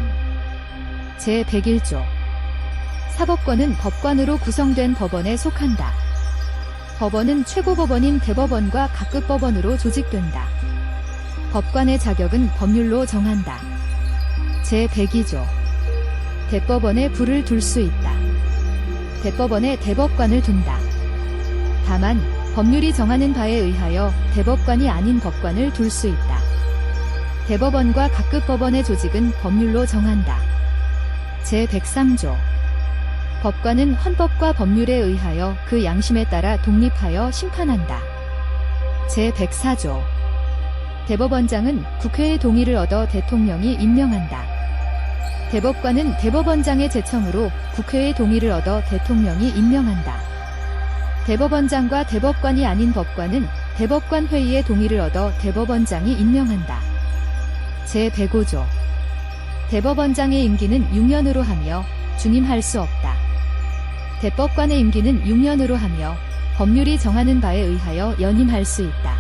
제101조. 사법권은 법관으로 구성된 법원에 속한다. 법원은 최고법원인 대법원과 각급법원으로 조직된다. 법관의 자격은 법률로 정한다. 제102조. 대법원에 불을 둘 수 있다. 대법원에 대법관을 둔다. 다만 법률이 정하는 바에 의하여 대법관이 아닌 법관을 둘 수 있다. 대법원과 각급 법원의 조직은 법률로 정한다. 제103조. 법관은 헌법과 법률에 의하여 그 양심에 따라 독립하여 심판한다. 제104조. 대법원장은 국회의 동의를 얻어 대통령이 임명한다. 대법관은 대법원장의 제청으로 국회의 동의를 얻어 대통령이 임명한다. 대법원장과 대법관이 아닌 법관은 대법관 회의의 동의를 얻어 대법원장이 임명한다. 제105조. 대법원장의 임기는 6년으로 하며 중임할 수 없다. 대법관의 임기는 6년으로 하며 법률이 정하는 바에 의하여 연임할 수 있다.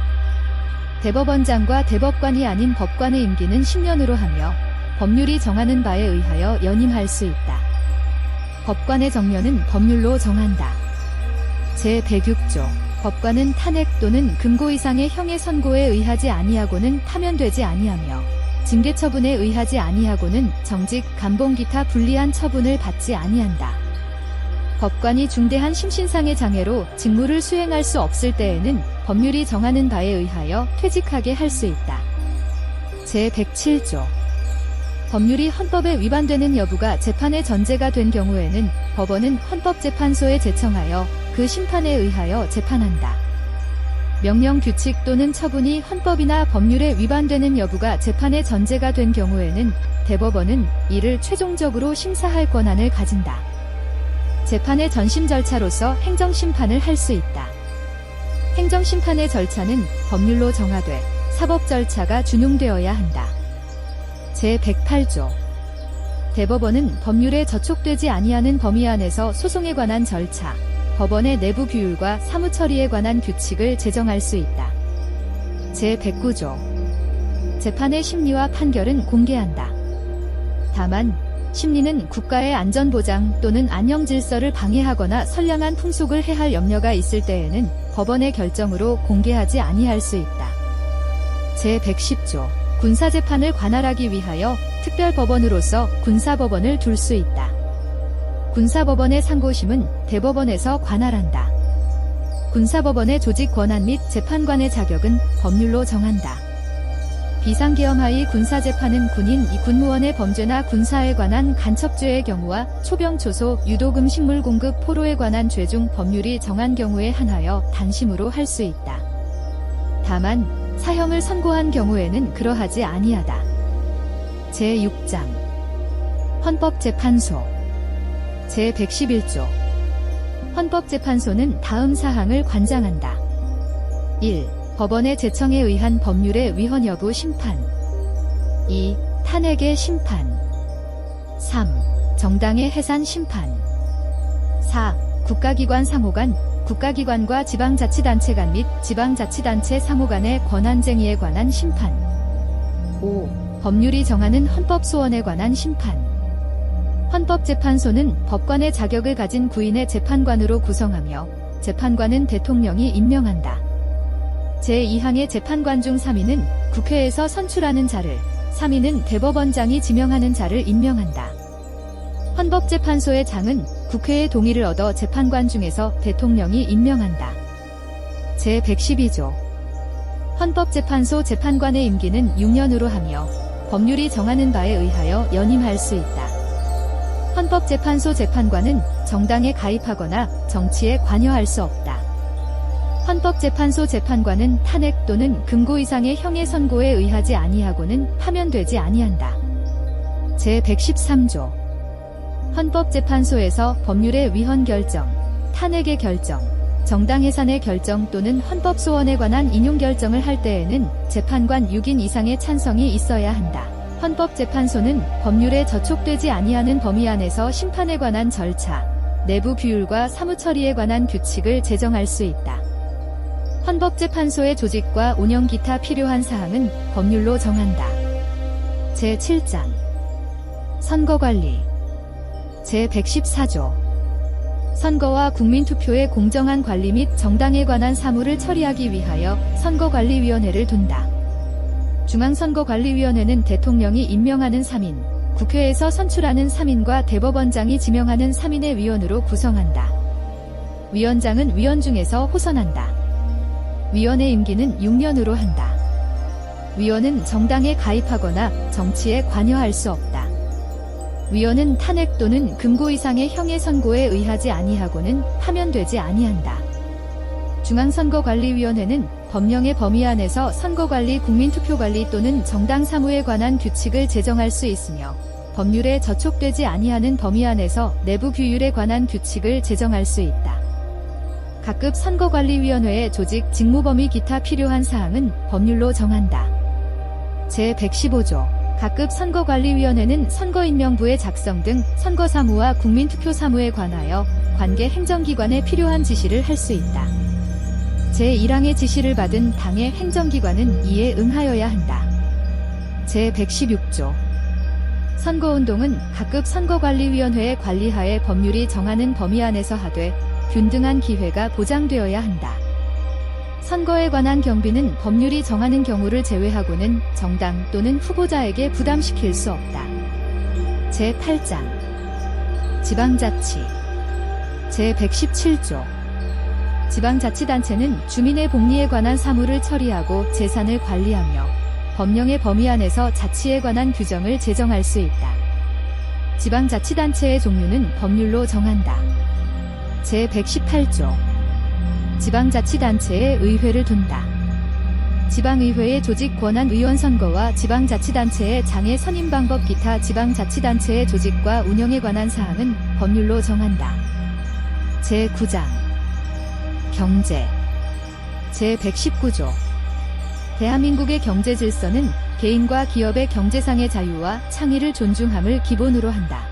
대법원장과 대법관이 아닌 법관의 임기는 10년으로 하며 법률이 정하는 바에 의하여 연임할 수 있다. 법관의 정년은 법률로 정한다. 제106조. 법관은 탄핵 또는 금고 이상의 형의 선고에 의하지 아니하고는 파면되지 아니하며 징계 처분에 의하지 아니하고는 정직, 감봉 기타 불리한 처분을 받지 아니한다. 법관이 중대한 심신상의 장애로 직무를 수행할 수 없을 때에는 법률이 정하는 바에 의하여 퇴직하게 할 수 있다. 제107조. 법률이 헌법에 위반되는 여부가 재판의 전제가 된 경우에는 법원은 헌법재판소에 제청하여 그 심판에 의하여 재판한다. 명령, 규칙 또는 처분이 헌법이나 법률에 위반되는 여부가 재판의 전제가 된 경우에는 대법원은 이를 최종적으로 심사할 권한을 가진다. 재판의 전심 절차로서 행정심판을 할 수 있다. 행정심판의 절차는 법률로 정하되 사법 절차가 준용되어야 한다. 제108조. 대법원은 법률에 저촉되지 아니하는 범위 안에서 소송에 관한 절차, 법원의 내부 규율과 사무처리에 관한 규칙을 제정할 수 있다. 제109조. 재판의 심리와 판결은 공개한다. 다만 심리는 국가의 안전보장 또는 안녕질서를 방해하거나 선량한 풍속을 해할 염려가 있을 때에는 법원의 결정으로 공개하지 아니할 수 있다. 제110조. 군사재판을 관할하기 위하여 특별법원으로서 군사법원을 둘 수 있다. 군사법원의 상고심은 대법원에서 관할한다. 군사법원의 조직 권한 및 재판관의 자격은 법률로 정한다. 비상계엄하의 군사재판은 군인, 군무원의 범죄나 군사에 관한 간첩죄의 경우와 초병, 초소, 유도금, 식물 공급, 포로에 관한 죄 중 법률이 정한 경우에 한하여 단심으로 할 수 있다. 다만 사형을 선고한 경우에는 그러하지 아니하다. 제6장. 헌법재판소. 제111조. 헌법재판소는 다음 사항을 관장한다. 1. 법원의 제청에 의한 법률의 위헌 여부 심판. 2. 탄핵의 심판. 3. 정당의 해산 심판. 4. 국가기관 상호 간, 국가기관과 지방자치단체 간 및 지방자치단체 상호 간의 권한쟁의에 관한 심판. 5. 법률이 정하는 헌법소원에 관한 심판. 헌법재판소는 법관의 자격을 가진 구인의 재판관으로 구성하며 재판관은 대통령이 임명한다. 제2항의 재판관 중 3인은 국회에서 선출하는 자를, 3인은 대법원장이 지명하는 자를 임명한다. 헌법재판소의 장은 국회의 동의를 얻어 재판관 중에서 대통령이 임명한다. 제112조. 헌법재판소 재판관의 임기는 6년으로 하며 법률이 정하는 바에 의하여 연임할 수 있다. 헌법재판소 재판관은 정당에 가입하거나 정치에 관여할 수 없다. 헌법재판소 재판관은 탄핵 또는 금고 이상의 형의 선고에 의하지 아니하고는 파면되지 아니한다. 제113조. 헌법재판소에서 법률의 위헌 결정, 탄핵의 결정, 정당 해산의 결정 또는 헌법소원에 관한 인용 결정을 할 때에는 재판관 6인 이상의 찬성이 있어야 한다. 헌법재판소는 법률에 저촉되지 아니하는 범위 안에서 심판에 관한 절차, 내부 규율과 사무처리에 관한 규칙을 제정할 수 있다. 헌법재판소의 조직과 운영 기타 필요한 사항은 법률로 정한다. 제7장. 선거관리. 제114조. 선거와 국민투표의 공정한 관리 및 정당에 관한 사무를 처리하기 위하여 선거관리위원회를 둔다. 중앙선거관리위원회는 대통령이 임명하는 3인, 국회에서 선출하는 3인과 대법원장이 지명하는 3인의 위원으로 구성한다. 위원장은 위원 중에서 호선한다. 위원의 임기는 6년으로 한다. 위원은 정당에 가입하거나 정치에 관여할 수 없다. 위원은 탄핵 또는 금고 이상의 형의 선고에 의하지 아니하고는 파면되지 아니한다. 중앙선거관리위원회는 법령의 범위 안에서 선거관리, 국민투표관리 또는 정당 사무에 관한 규칙을 제정할 수 있으며 법률에 저촉되지 아니하는 범위 안에서 내부 규율에 관한 규칙을 제정할 수 있다. 각급 선거관리위원회의 조직, 직무 범위 기타 필요한 사항은 법률로 정한다. 제115조 각급 선거관리위원회는 선거인명부의 작성 등 선거사무와 국민투표사무에 관하여 관계 행정기관에 필요한 지시를 할 수 있다. 제1항의 지시를 받은 당의 행정기관은 이에 응하여야 한다. 제116조 선거운동은 각급 선거관리위원회의 관리하에 법률이 정하는 범위 안에서 하되 균등한 기회가 보장되어야 한다. 선거에 관한 경비는 법률이 정하는 경우를 제외하고는 정당 또는 후보자에게 부담시킬 수 없다. 제8장 지방자치 제117조 지방자치단체는 주민의 복리에 관한 사무를 처리하고 재산을 관리하며 법령의 범위 안에서 자치에 관한 규정을 제정할 수 있다. 지방자치단체의 종류는 법률로 정한다. 제118조 지방자치단체에 의회를 둔다. 지방의회의 조직 권한 의원 선거와 지방자치단체의 장애 선임 방법 기타 지방자치단체의 조직과 운영에 관한 사항은 법률로 정한다. 제9장 경제 제119조 대한민국의 경제 질서는 개인과 기업의 경제상의 자유와 창의를 존중함을 기본으로 한다.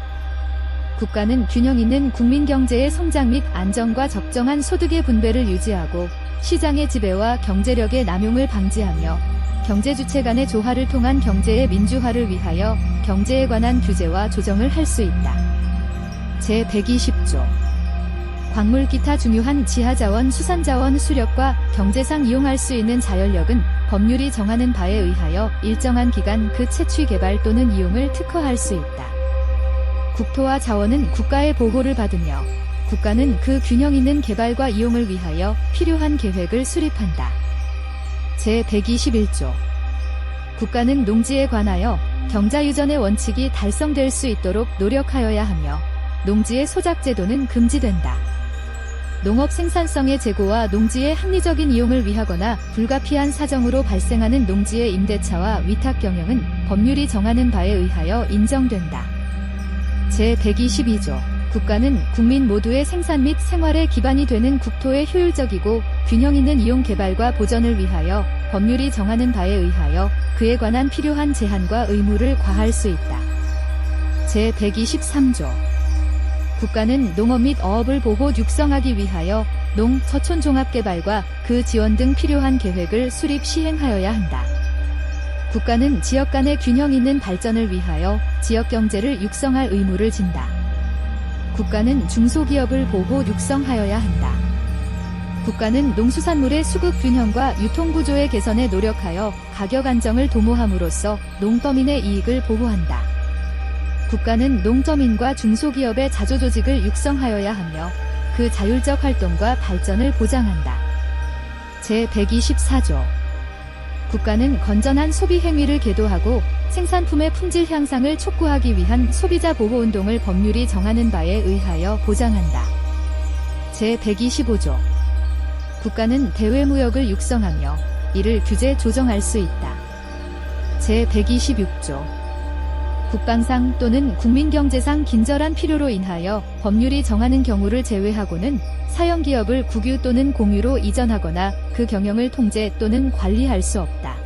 국가는 균형 있는 국민 경제의 성장 및 안정과 적정한 소득의 분배를 유지하고 시장의 지배와 경제력의 남용을 방지하며 경제 주체 간의 조화를 통한 경제의 민주화를 위하여 경제에 관한 규제와 조정을 할 수 있다. 제120조 광물 기타 중요한 지하자원, 수산자원, 수력과 경제상 이용할 수 있는 자연력은 법률이 정하는 바에 의하여 일정한 기간 그 채취 개발 또는 이용을 특허할 수 있다. 국토와 자원은 국가의 보호를 받으며 국가는 그 균형 있는 개발과 이용을 위하여 필요한 계획을 수립한다. 제121조 국가는 농지에 관하여 경자유전의 원칙이 달성될 수 있도록 노력하여야 하며 농지의 소작제도는 금지된다. 농업 생산성의 제고와 농지의 합리적인 이용을 위하거나 불가피한 사정으로 발생하는 농지의 임대차와 위탁 경영은 법률이 정하는 바에 의하여 인정된다. 제122조 국가는 국민 모두의 생산 및 생활의 기반이 되는 국토의 효율적이고 균형 있는 이용 개발과 보전을 위하여 법률이 정하는 바에 의하여 그에 관한 필요한 제한과 의무를 과할 수 있다. 제123조 국가는 농업 및 어업을 보호 육성하기 위하여 농, 저촌 종합개발과 그 지원 등 필요한 계획을 수립 시행하여야 한다. 국가는 지역 간의 균형 있는 발전을 위하여 지역 경제를 육성할 의무를 진다. 국가는 중소기업을 보호 육성하여야 한다. 국가는 농수산물의 수급 균형과 유통구조의 개선에 노력하여 가격 안정을 도모함으로써 농범인의 이익을 보호한다. 국가는 농점인과 중소기업의 자조조직을 육성하여야 하며 그 자율적 활동과 발전을 보장한다. 제124조 국가는 건전한 소비 행위를 계도하고 생산품의 품질 향상을 촉구하기 위한 소비자 보호 운동을 법률이 정하는 바에 의하여 보장한다. 제125조 국가는 대외무역을 육성하며 이를 규제 조정할 수 있다. 제126조 국방상 또는 국민경제상 긴절한 필요로 인하여 법률이 정하는 경우를 제외하고는 사형기업을 국유 또는 공유로 이전하거나 그 경영을 통제 또는 관리할 수 없다.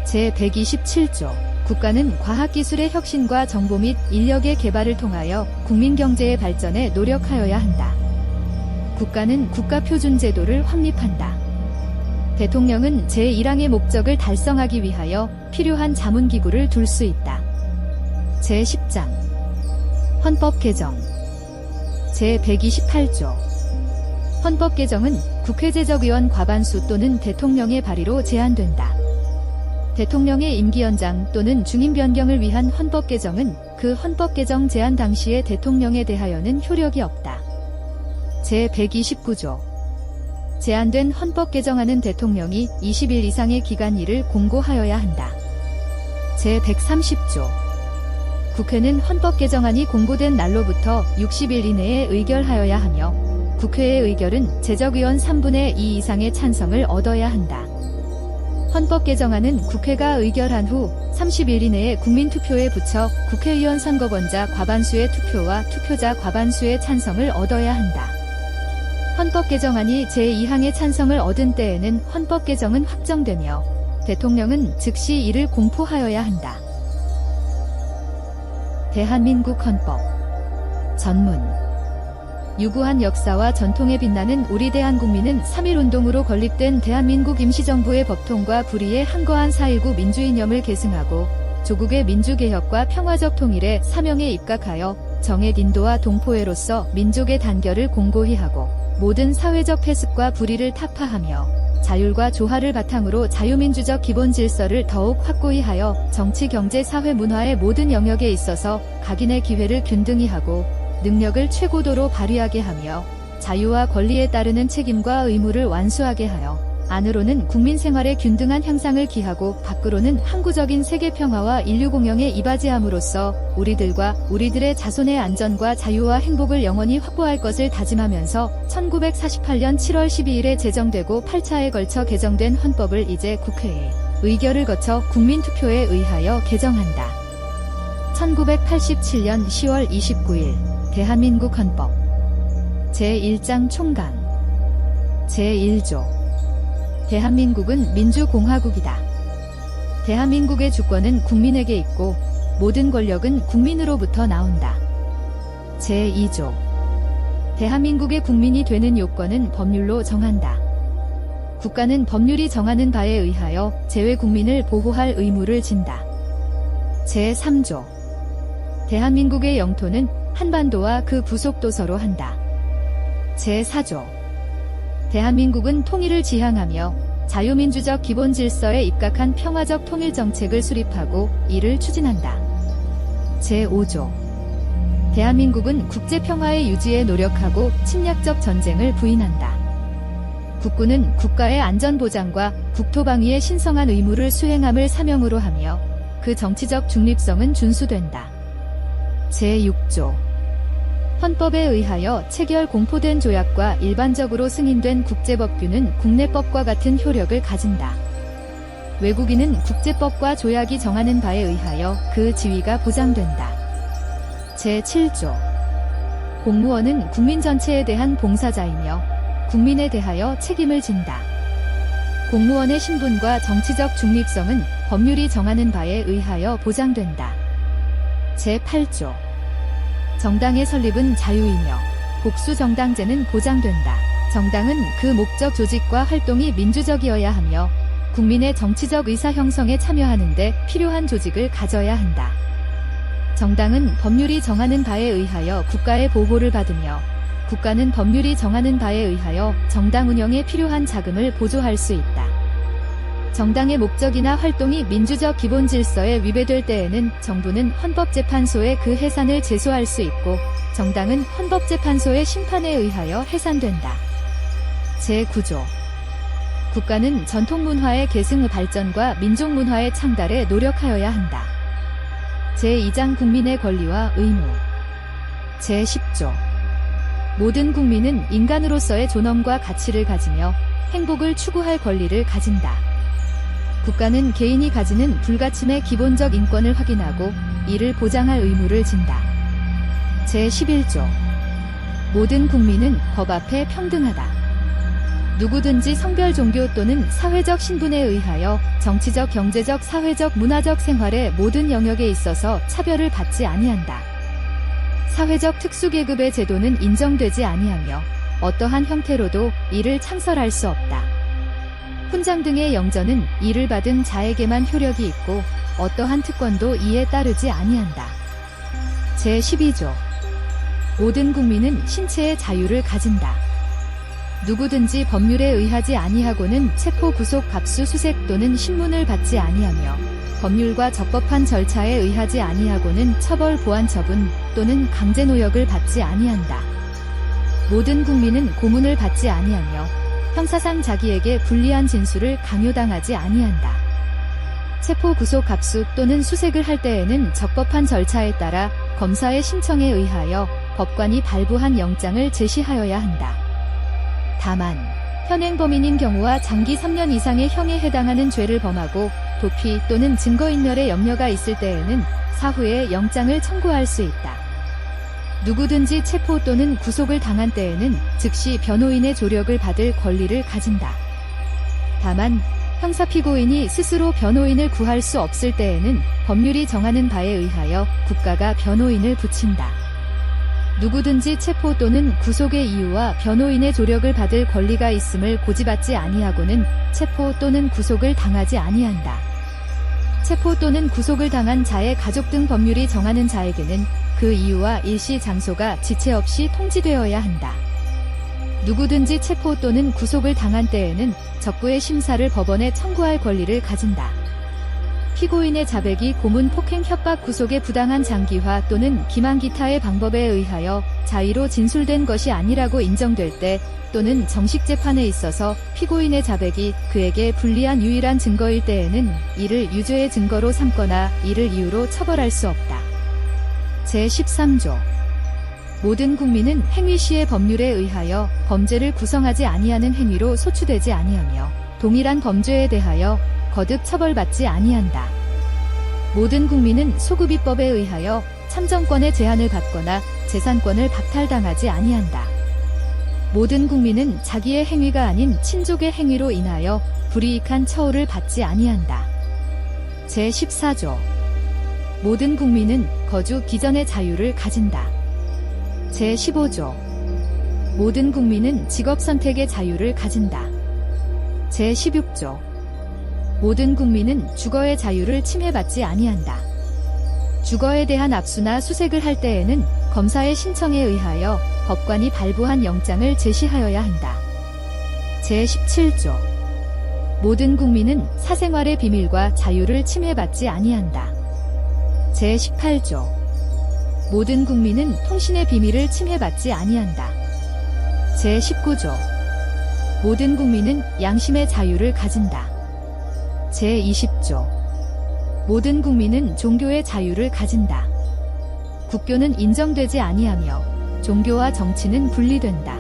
제127조 국가는 과학기술의 혁신과 정보 및 인력의 개발을 통하여 국민경제의 발전에 노력하여야 한다. 국가는 국가표준제도를 확립한다. 대통령은 제1항의 목적을 달성하기 위하여 필요한 자문기구를 둘 수 있다. 제10장 헌법 개정 제128조 헌법 개정은 국회제적의원 과반수 또는 대통령의 발의로 제안된다. 대통령의 임기 연장 또는 중임 변경을 위한 헌법 개정은 그 헌법 개정 제안 당시의 대통령에 대하여는 효력이 없다. 제129조. 제안된 헌법 개정안은 대통령이 20일 이상의 기간 이를 공고하여야 한다. 제130조. 국회는 헌법 개정안이 공고된 날로부터 60일 이내에 의결하여야 하며 국회의 의결은 제적의원 3분의 2 이상의 찬성을 얻어야 한다. 헌법 개정안은 국회가 의결한 후 30일 이내에 국민투표에 붙여 국회의원 선거권자 과반수의 투표와 투표자 과반수의 찬성을 얻어야 한다. 헌법 개정안이 제2항의 찬성을 얻은 때에는 헌법 개정은 확정되며 대통령은 즉시 이를 공포하여야 한다. 대한민국 헌법 전문. 유구한 역사와 전통에 빛나는 우리 대한국민은 3.1운동으로 건립된 대한민국 임시정부의 법통과 불의의 한거한 4.19 민주이념을 계승하고 조국의 민주개혁과 평화적 통일의 사명에 입각하여 정액 인도와 동포애로서 민족의 단결을 공고히 하고 모든 사회적 폐습과 불의를 타파하며 자율과 조화를 바탕으로 자유민주적 기본 질서를 더욱 확고히 하여 정치, 경제, 사회, 문화의 모든 영역에 있어서 각인의 기회를 균등히 하고 능력을 최고도로 발휘하게 하며 자유와 권리에 따르는 책임과 의무를 완수하게 하여 안으로는 국민 생활의 균등한 향상을 기하고 밖으로는 항구적인 세계 평화와 인류 공영에 이바지함으로써 우리들과 우리들의 자손의 안전과 자유와 행복을 영원히 확보할 것을 다짐하면서 1948년 7월 12일에 제정되고 8차에 걸쳐 개정된 헌법을 이제 국회의 의결을 거쳐 국민투표에 의하여 개정한다. 1987년 10월 29일 대한민국 헌법 제1장 총강 제1조. 대한민국은 민주공화국이다. 대한민국의 주권은 국민에게 있고 모든 권력은 국민으로부터 나온다. 제2조. 대한민국의 국민이 되는 요건은 법률로 정한다. 국가는 법률이 정하는 바에 의하여 재외 국민을 보호할 의무를 진다. 제3조. 대한민국의 영토는 한반도와 그 부속 도서로 한다. 제4조. 대한민국은 통일을 지향하며 자유민주적 기본 질서에 입각한 평화적 통일 정책을 수립하고 이를 추진한다. 제5조. 대한민국은 국제 평화의 유지에 노력하고 침략적 전쟁을 부인한다. 국군은 국가의 안전보장과 국토방위의 신성한 의무를 수행함을 사명으로 하며 그 정치적 중립성은 준수된다. 제6조. 헌법에 의하여 체결 공포된 조약과 일반적으로 승인된 국제법규는 국내법과 같은 효력을 가진다. 외국인은 국제법과 조약이 정하는 바에 의하여 그 지위가 보장된다. 제7조. 공무원은 국민 전체에 대한 봉사자이며 국민에 대하여 책임을 진다. 공무원의 신분과 정치적 중립성은 법률이 정하는 바에 의하여 보장된다. 제8조. 정당의 설립은 자유이며 복수정당제는 보장된다. 정당은 그 목적 조직과 활동이 민주적이어야 하며 국민의 정치적 의사 형성에 참여하는 데 필요한 조직을 가져야 한다. 정당은 법률이 정하는 바에 의하여 국가의 보호를 받으며 국가는 법률이 정하는 바에 의하여 정당 운영에 필요한 자금을 보조할 수 있다. 정당의 목적이나 활동이 민주적 기본 질서에 위배될 때에는 정부는 헌법재판소에 그 해산을 제소할 수 있고 정당은 헌법재판소의 심판에 의하여 해산된다. 제9조. 국가는 전통문화의 계승 발전과 민족문화의 창달에 노력하여야 한다. 제2장 국민의 권리와 의무. 제10조. 모든 국민은 인간으로서의 존엄과 가치를 가지며 행복을 추구할 권리를 가진다. 국가는 개인이 가지는 불가침의 기본적 인권을 확인하고 이를 보장할 의무를 진다. 제11조. 모든 국민은 법 앞에 평등하다. 누구든지 성별, 종교 또는 사회적 신분에 의하여 정치적, 경제적, 사회적, 문화적 생활의 모든 영역에 있어서 차별을 받지 아니한다. 사회적 특수계급의 제도는 인정되지 아니하며 어떠한 형태로도 이를 창설할 수 없다. 훈장 등의 영전은 이를 받은 자에게만 효력이 있고 어떠한 특권도 이에 따르지 아니한다. 제12조. 모든 국민은 신체의 자유를 가진다. 누구든지 법률에 의하지 아니하고는 체포 구속 갑수 수색 또는 신문을 받지 아니하며 법률과 적법한 절차에 의하지 아니하고는 처벌 보안 처분 또는 강제 노역을 받지 아니한다. 모든 국민은 고문을 받지 아니하며 형사상 자기에게 불리한 진술을 강요당하지 아니한다. 체포 구속 갑수 또는 수색을 할 때에는 적법한 절차에 따라 검사의 신청에 의하여 법관이 발부한 영장을 제시하여야 한다. 다만 현행 범인인 경우와 장기 3년 이상의 형에 해당하는 죄를 범하고 도피 또는 증거인멸의 염려가 있을 때에는 사후에 영장을 청구할 수 있다. 누구든지 체포 또는 구속을 당한 때에는 즉시 변호인의 조력을 받을 권리를 가진다. 다만 형사 피고인이 스스로 변호인을 구할 수 없을 때에는 법률이 정하는 바에 의하여 국가가 변호인을 붙인다. 누구든지 체포 또는 구속의 이유와 변호인의 조력을 받을 권리가 있음을 고지받지 아니하고는 체포 또는 구속을 당하지 아니한다. 체포 또는 구속을 당한 자의 가족 등 법률이 정하는 자에게는 그 이유와 일시 장소가 지체 없이 통지되어야 한다. 누구든지 체포 또는 구속을 당한 때에는 적부의 심사를 법원에 청구할 권리를 가진다. 피고인의 자백이 고문, 폭행, 협박, 구속의 부당한 장기화 또는 기망 기타의 방법에 의하여 자의로 진술된 것이 아니라고 인정될 때 또는 정식 재판에 있어서 피고인의 자백이 그에게 불리한 유일한 증거일 때에는 이를 유죄의 증거로 삼거나 이를 이유로 처벌할 수 없다. 제13조 모든 국민은 행위 시의 법률에 의하여 범죄를 구성하지 아니하는 행위로 소추되지 아니하며 동일한 범죄에 대하여 거듭 처벌받지 아니한다. 모든 국민은 소급입법에 의하여 참정권의 제한을 받거나 재산권을 박탈당하지 아니한다. 모든 국민은 자기의 행위가 아닌 친족의 행위로 인하여 불이익한 처우를 받지 아니한다. 제14조 모든 국민은 거주 기전의 자유를 가진다. 제15조 모든 국민은 직업 선택의 자유를 가진다. 제16조 모든 국민은 주거의 자유를 침해받지 아니한다. 주거에 대한 압수나 수색을 할 때에는 검사의 신청에 의하여 법관이 발부한 영장을 제시하여야 한다. 제17조 모든 국민은 사생활의 비밀과 자유를 침해받지 아니한다. 제18조 모든 국민은 통신의 비밀을 침해받지 아니한다. 제19조 모든 국민은 양심의 자유를 가진다. 제20조 모든 국민은 종교의 자유를 가진다. 국교는 인정되지 아니하며 종교와 정치는 분리된다.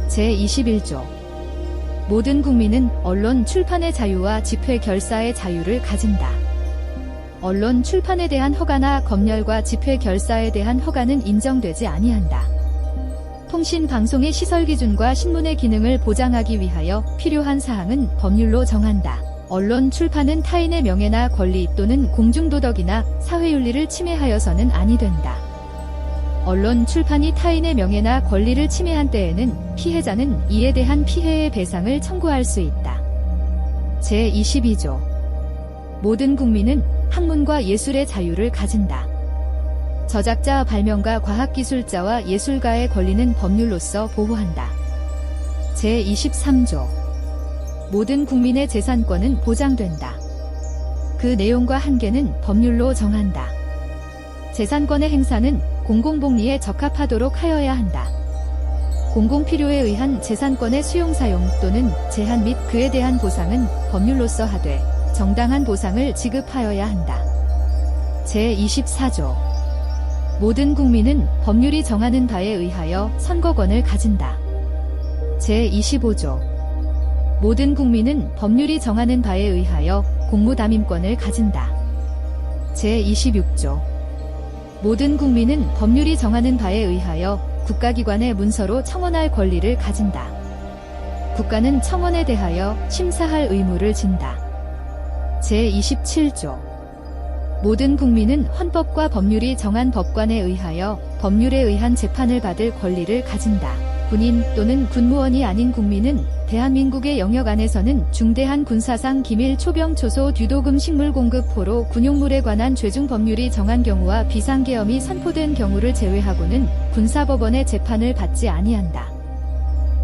제21조 모든 국민은 언론 출판의 자유와 집회 결사의 자유를 가진다. 언론 출판에 대한 허가나 검열과 집회 결사에 대한 허가는 인정되지 아니한다. 통신 방송의 시설 기준과 신문의 기능을 보장하기 위하여 필요한 사항은 법률로 정한다. 언론 출판은 타인의 명예나 권리 또는 공중도덕이나 사회윤리를 침해하여서는 아니 된다. 언론 출판이 타인의 명예나 권리를 침해한 때에는 피해자는 이에 대한 피해의 배상을 청구할 수 있다. 제22조 모든 국민은 학문과 예술의 자유를 가진다. 저작자, 발명가, 과학기술자와 예술가의 권리는 법률로서 보호한다. 제23조 모든 국민의 재산권은 보장된다. 그 내용과 한계는 법률로 정한다. 재산권의 행사는 공공복리에 적합하도록 하여야 한다. 공공필요에 의한 재산권의 수용사용 또는 제한 및 그에 대한 보상은 법률로서 하되 정당한 보상을 지급하여야 한다. 제24조 모든 국민은 법률이 정하는 바에 의하여 선거권을 가진다. 제25조 모든 국민은 법률이 정하는 바에 의하여 공무담임권을 가진다. 제26조 모든 국민은 법률이 정하는 바에 의하여 국가기관의 문서로 청원할 권리를 가진다. 국가는 청원에 대하여 심사할 의무를 진다. 제27조 모든 국민은 헌법과 법률이 정한 법관에 의하여 법률에 의한 재판을 받을 권리를 가진다. 군인 또는 군무원이 아닌 국민은 대한민국의 영역 안에서는 중대한 군사상 기밀 초병 초소 뒤도금 식물 공급 포로 군용물에 관한 죄중 법률이 정한 경우와 비상계엄이 선포된 경우를 제외하고는 군사법원의 재판을 받지 아니한다.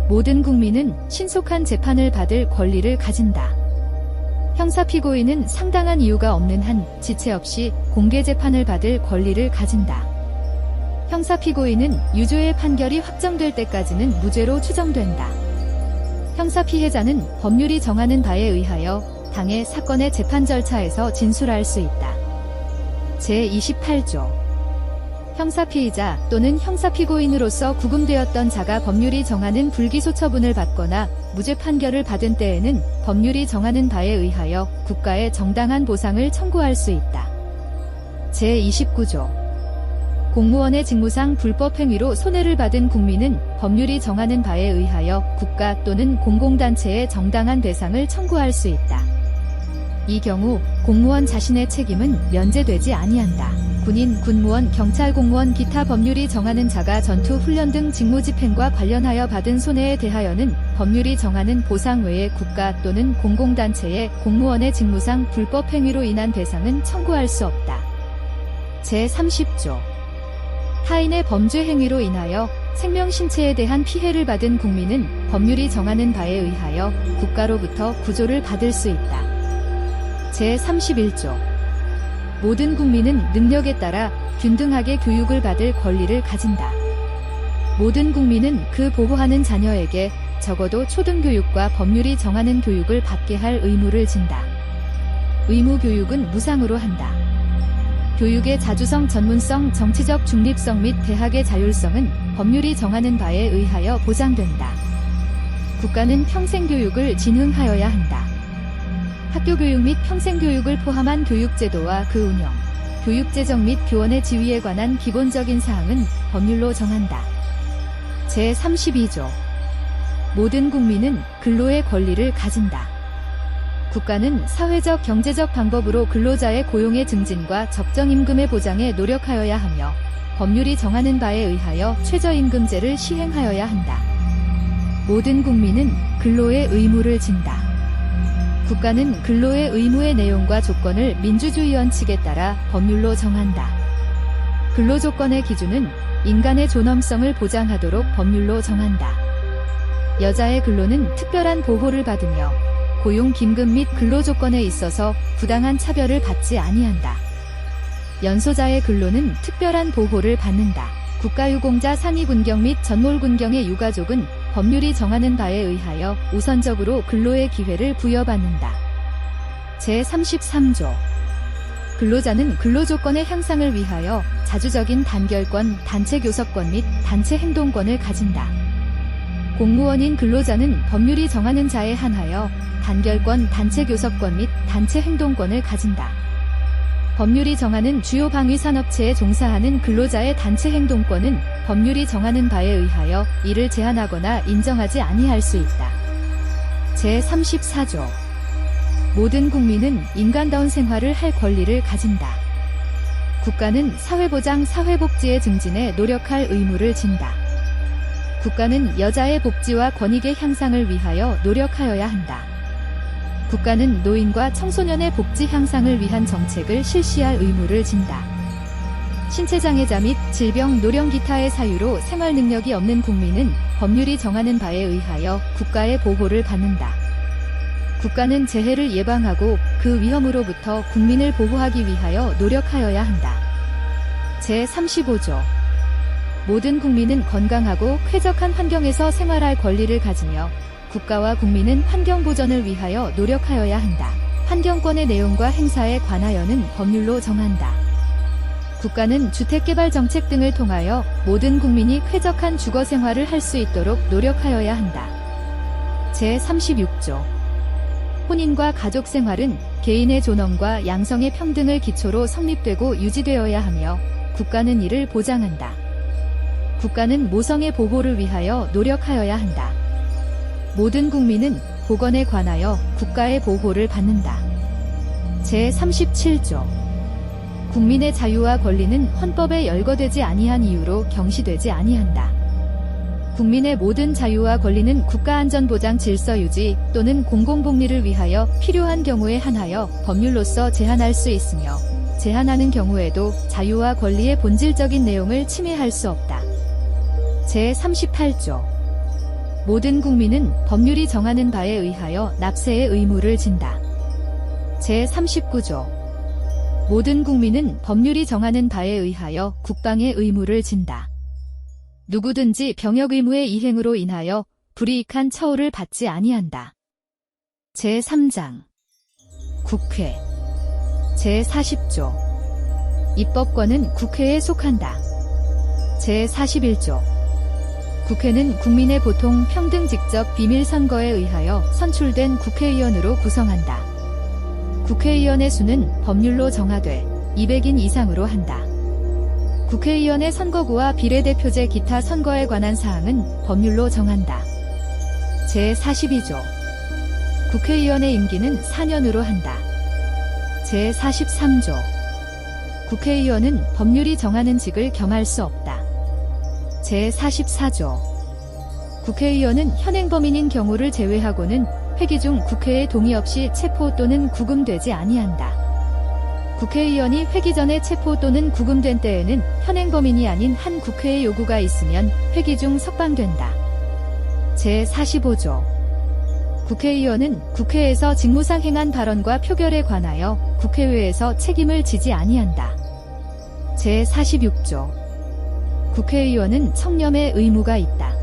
모든 국민은 신속한 재판을 받을 권리를 가진다. 형사 피고인은 상당한 이유가 없는 한 지체 없이 공개 재판을 받을 권리를 가진다. 형사 피고인은 유죄의 판결이 확정될 때까지는 무죄로 추정된다. 형사 피해자는 법률이 정하는 바에 의하여 당해 사건의 재판 절차에서 진술할 수 있다. 제28조 형사 피의자 또는 형사 피고인으로서 구금되었던 자가 법률이 정하는 불기소 처분을 받거나 무죄 판결을 받은 때에는 법률이 정하는 바에 의하여 국가에 정당한 보상을 청구할 수 있다. 제29조 공무원의 직무상 불법 행위로 손해를 받은 국민은 법률이 정하는 바에 의하여 국가 또는 공공단체에 정당한 배상을 청구할 수 있다. 이 경우 공무원 자신의 책임은 면제되지 아니한다. 군인, 군무원, 경찰 공무원 기타 법률이 정하는 자가 전투, 훈련 등 직무 집행과 관련하여 받은 손해에 대하여는 법률이 정하는 보상 외에 국가 또는 공공단체에 공무원의 직무상 불법 행위로 인한 배상은 청구할 수 없다. 제30조 타인의 범죄 행위로 인하여 생명 신체에 대한 피해를 받은 국민은 법률이 정하는 바에 의하여 국가로부터 구조를 받을 수 있다. 제31조 모든 국민은 능력에 따라 균등하게 교육을 받을 권리를 가진다. 모든 국민은 그 보호하는 자녀에게 적어도 초등교육과 법률이 정하는 교육을 받게 할 의무를 진다. 의무 교육은 무상으로 한다. 교육의 자주성, 전문성, 정치적 중립성 및 대학의 자율성은 법률이 정하는 바에 의하여 보장된다. 국가는 평생교육을 진흥하여야 한다. 학교교육 및 평생교육을 포함한 교육제도와 그 운영, 교육재정 및 교원의 지위에 관한 기본적인 사항은 법률로 정한다. 제32조 모든 국민은 근로의 권리를 가진다. 국가는 사회적 경제적 방법으로 근로자의 고용의 증진과 적정임금의 보장에 노력하여야 하며 법률이 정하는 바에 의하여 최저임금제를 시행하여야 한다. 모든 국민은 근로의 의무를 진다. 국가는 근로의 의무의 내용과 조건을 민주주의 원칙에 따라 법률로 정한다. 근로조건의 기준은 인간의 존엄성을 보장하도록 법률로 정한다. 여자의 근로는 특별한 보호를 받으며 고용 김금 및 근로조건에 있어서 부당한 차별을 받지 아니한다. 연소자의 근로는 특별한 보호를 받는다. 국가유공자 상위군경 및 전몰군경의 유가족은 법률이 정하는 바에 의하여 우선적으로 근로의 기회를 부여받는다. 제33조 근로자는 근로조건의 향상을 위하여 자주적인 단결권, 단체교섭권 및 단체행동권을 가진다. 공무원인 근로자는 법률이 정하는 자에 한하여 단결권, 단체교섭권 및 단체행동권을 가진다. 법률이 정하는 주요 방위산업체에 종사하는 근로자의 단체행동권은 법률이 정하는 바에 의하여 이를 제한하거나 인정하지 아니할 수 있다. 제34조 모든 국민은 인간다운 생활을 할 권리를 가진다. 국가는 사회보장, 사회복지의 증진에 노력할 의무를 진다. 국가는 여자의 복지와 권익의 향상을 위하여 노력하여야 한다. 국가는 노인과 청소년의 복지 향상을 위한 정책을 실시할 의무를 진다. 신체장애자 및 질병, 노령 기타의 사유로 생활 능력이 없는 국민은 법률이 정하는 바에 의하여 국가의 보호를 받는다. 국가는 재해를 예방하고 그 위험으로부터 국민을 보호하기 위하여 노력하여야 한다. 제35조 모든 국민은 건강하고 쾌적한 환경에서 생활할 권리를 가지며 국가와 국민은 환경 보전을 위하여 노력하여야 한다. 환경권의 내용과 행사에 관하여는 법률로 정한다. 국가는 주택개발 정책 등을 통하여 모든 국민이 쾌적한 주거 생활을 할 수 있도록 노력하여야 한다. 제36조 혼인과 가족 생활은 개인의 존엄과 양성의 평등을 기초로 성립되고 유지되어야 하며 국가는 이를 보장한다. 국가는 모성의 보호를 위하여 노력하여야 한다. 모든 국민은 보건에 관하여 국가의 보호를 받는다. 제37조 국민의 자유와 권리는 헌법에 열거되지 아니한 이유로 경시되지 아니한다. 국민의 모든 자유와 권리는 국가안전보장 질서유지 또는 공공복리를 위하여 필요한 경우에 한하여 법률로서 제한할 수 있으며 제한하는 경우에도 자유와 권리의 본질적인 내용을 침해할 수 없다. 제38조 모든 국민은 법률이 정하는 바에 의하여 납세의 의무를 진다. 제39조. 모든 국민은 법률이 정하는 바에 의하여 국방의 의무를 진다. 누구든지 병역 의무의 이행으로 인하여 불이익한 처우를 받지 아니한다. 제3장. 국회. 제40조. 입법권은 국회에 속한다. 제41조. 국회는 국민의 보통 평등 직접 비밀 선거에 의하여 선출된 국회의원으로 구성한다. 국회의원의 수는 법률로 정하되 200인 이상으로 한다. 국회의원의 선거구와 비례대표제 기타 선거에 관한 사항은 법률로 정한다. 제42조. 국회의원의 임기는 4년으로 한다. 제43조. 국회의원은 법률이 정하는 직을 겸할 수 없다. 제44조. 국회의원은 현행범인인 경우를 제외하고는 회기 중 국회의 동의 없이 체포 또는 구금되지 아니한다. 국회의원이 회기 전에 체포 또는 구금된 때에는 현행범인이 아닌 한 국회의 요구가 있으면 회기 중 석방된다. 제45조. 국회의원은 국회에서 직무상 행한 발언과 표결에 관하여 국회의회에서 책임을 지지 아니한다. 제46조. 국회의원은 청렴의 의무가 있다.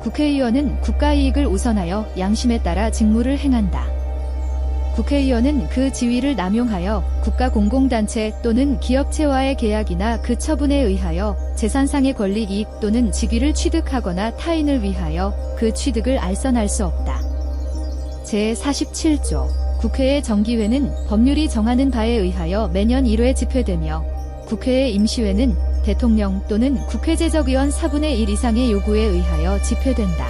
국회의원은 국가이익을 우선하여 양심에 따라 직무를 행한다. 국회의원은 그 지위를 남용하여 국가공공단체 또는 기업체와의 계약이나 그 처분에 의하여 재산상의 권리 이익 또는 직위를 취득하거나 타인을 위하여 그 취득을 알선할 수 없다. 제47조. 국회의 정기회는 법률이 정하는 바에 의하여 매년 1회 집회되며 국회의 임시회는 대통령 또는 국회재적위원 4분의 1 이상의 요구에 의하여 집회된다.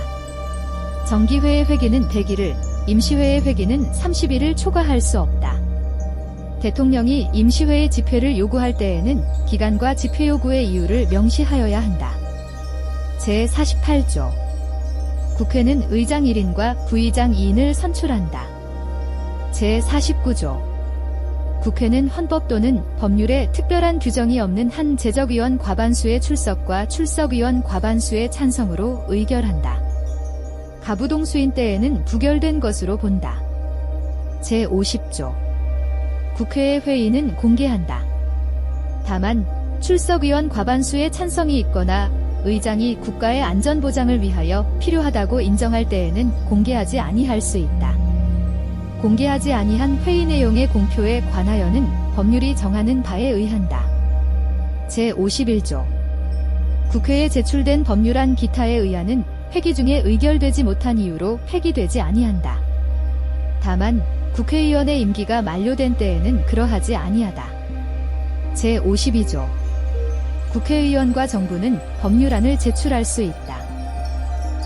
정기회의 회기는 100일을, 임시회의 회기는 30일을 초과할 수 없다. 대통령이 임시회의 집회를 요구할 때에는 기간과 집회 요구의 이유를 명시하여야 한다. 제48조. 국회는 의장 1인과 부의장 2인을 선출한다. 제49조. 국회는 헌법 또는 법률에 특별한 규정이 없는 한 재적위원 과반수의 출석과 출석위원 과반수의 찬성으로 의결한다. 가부동수인 때에는 부결된 것으로 본다. 제50조. 국회의 회의는 공개한다. 다만 출석위원 과반수의 찬성이 있거나 의장이 국가의 안전보장을 위하여 필요하다고 인정할 때에는 공개하지 아니할 수 있다. 공개하지 아니한 회의 내용의 공표에 관하여는 법률이 정하는 바에 의한다. 제51조. 국회에 제출된 법률안 기타에 의하는 회기 중에 의결되지 못한 이유로 폐기되지 아니한다. 다만 국회의원의 임기가 만료된 때에는 그러하지 아니하다. 제52조. 국회의원과 정부는 법률안을 제출할 수 있다.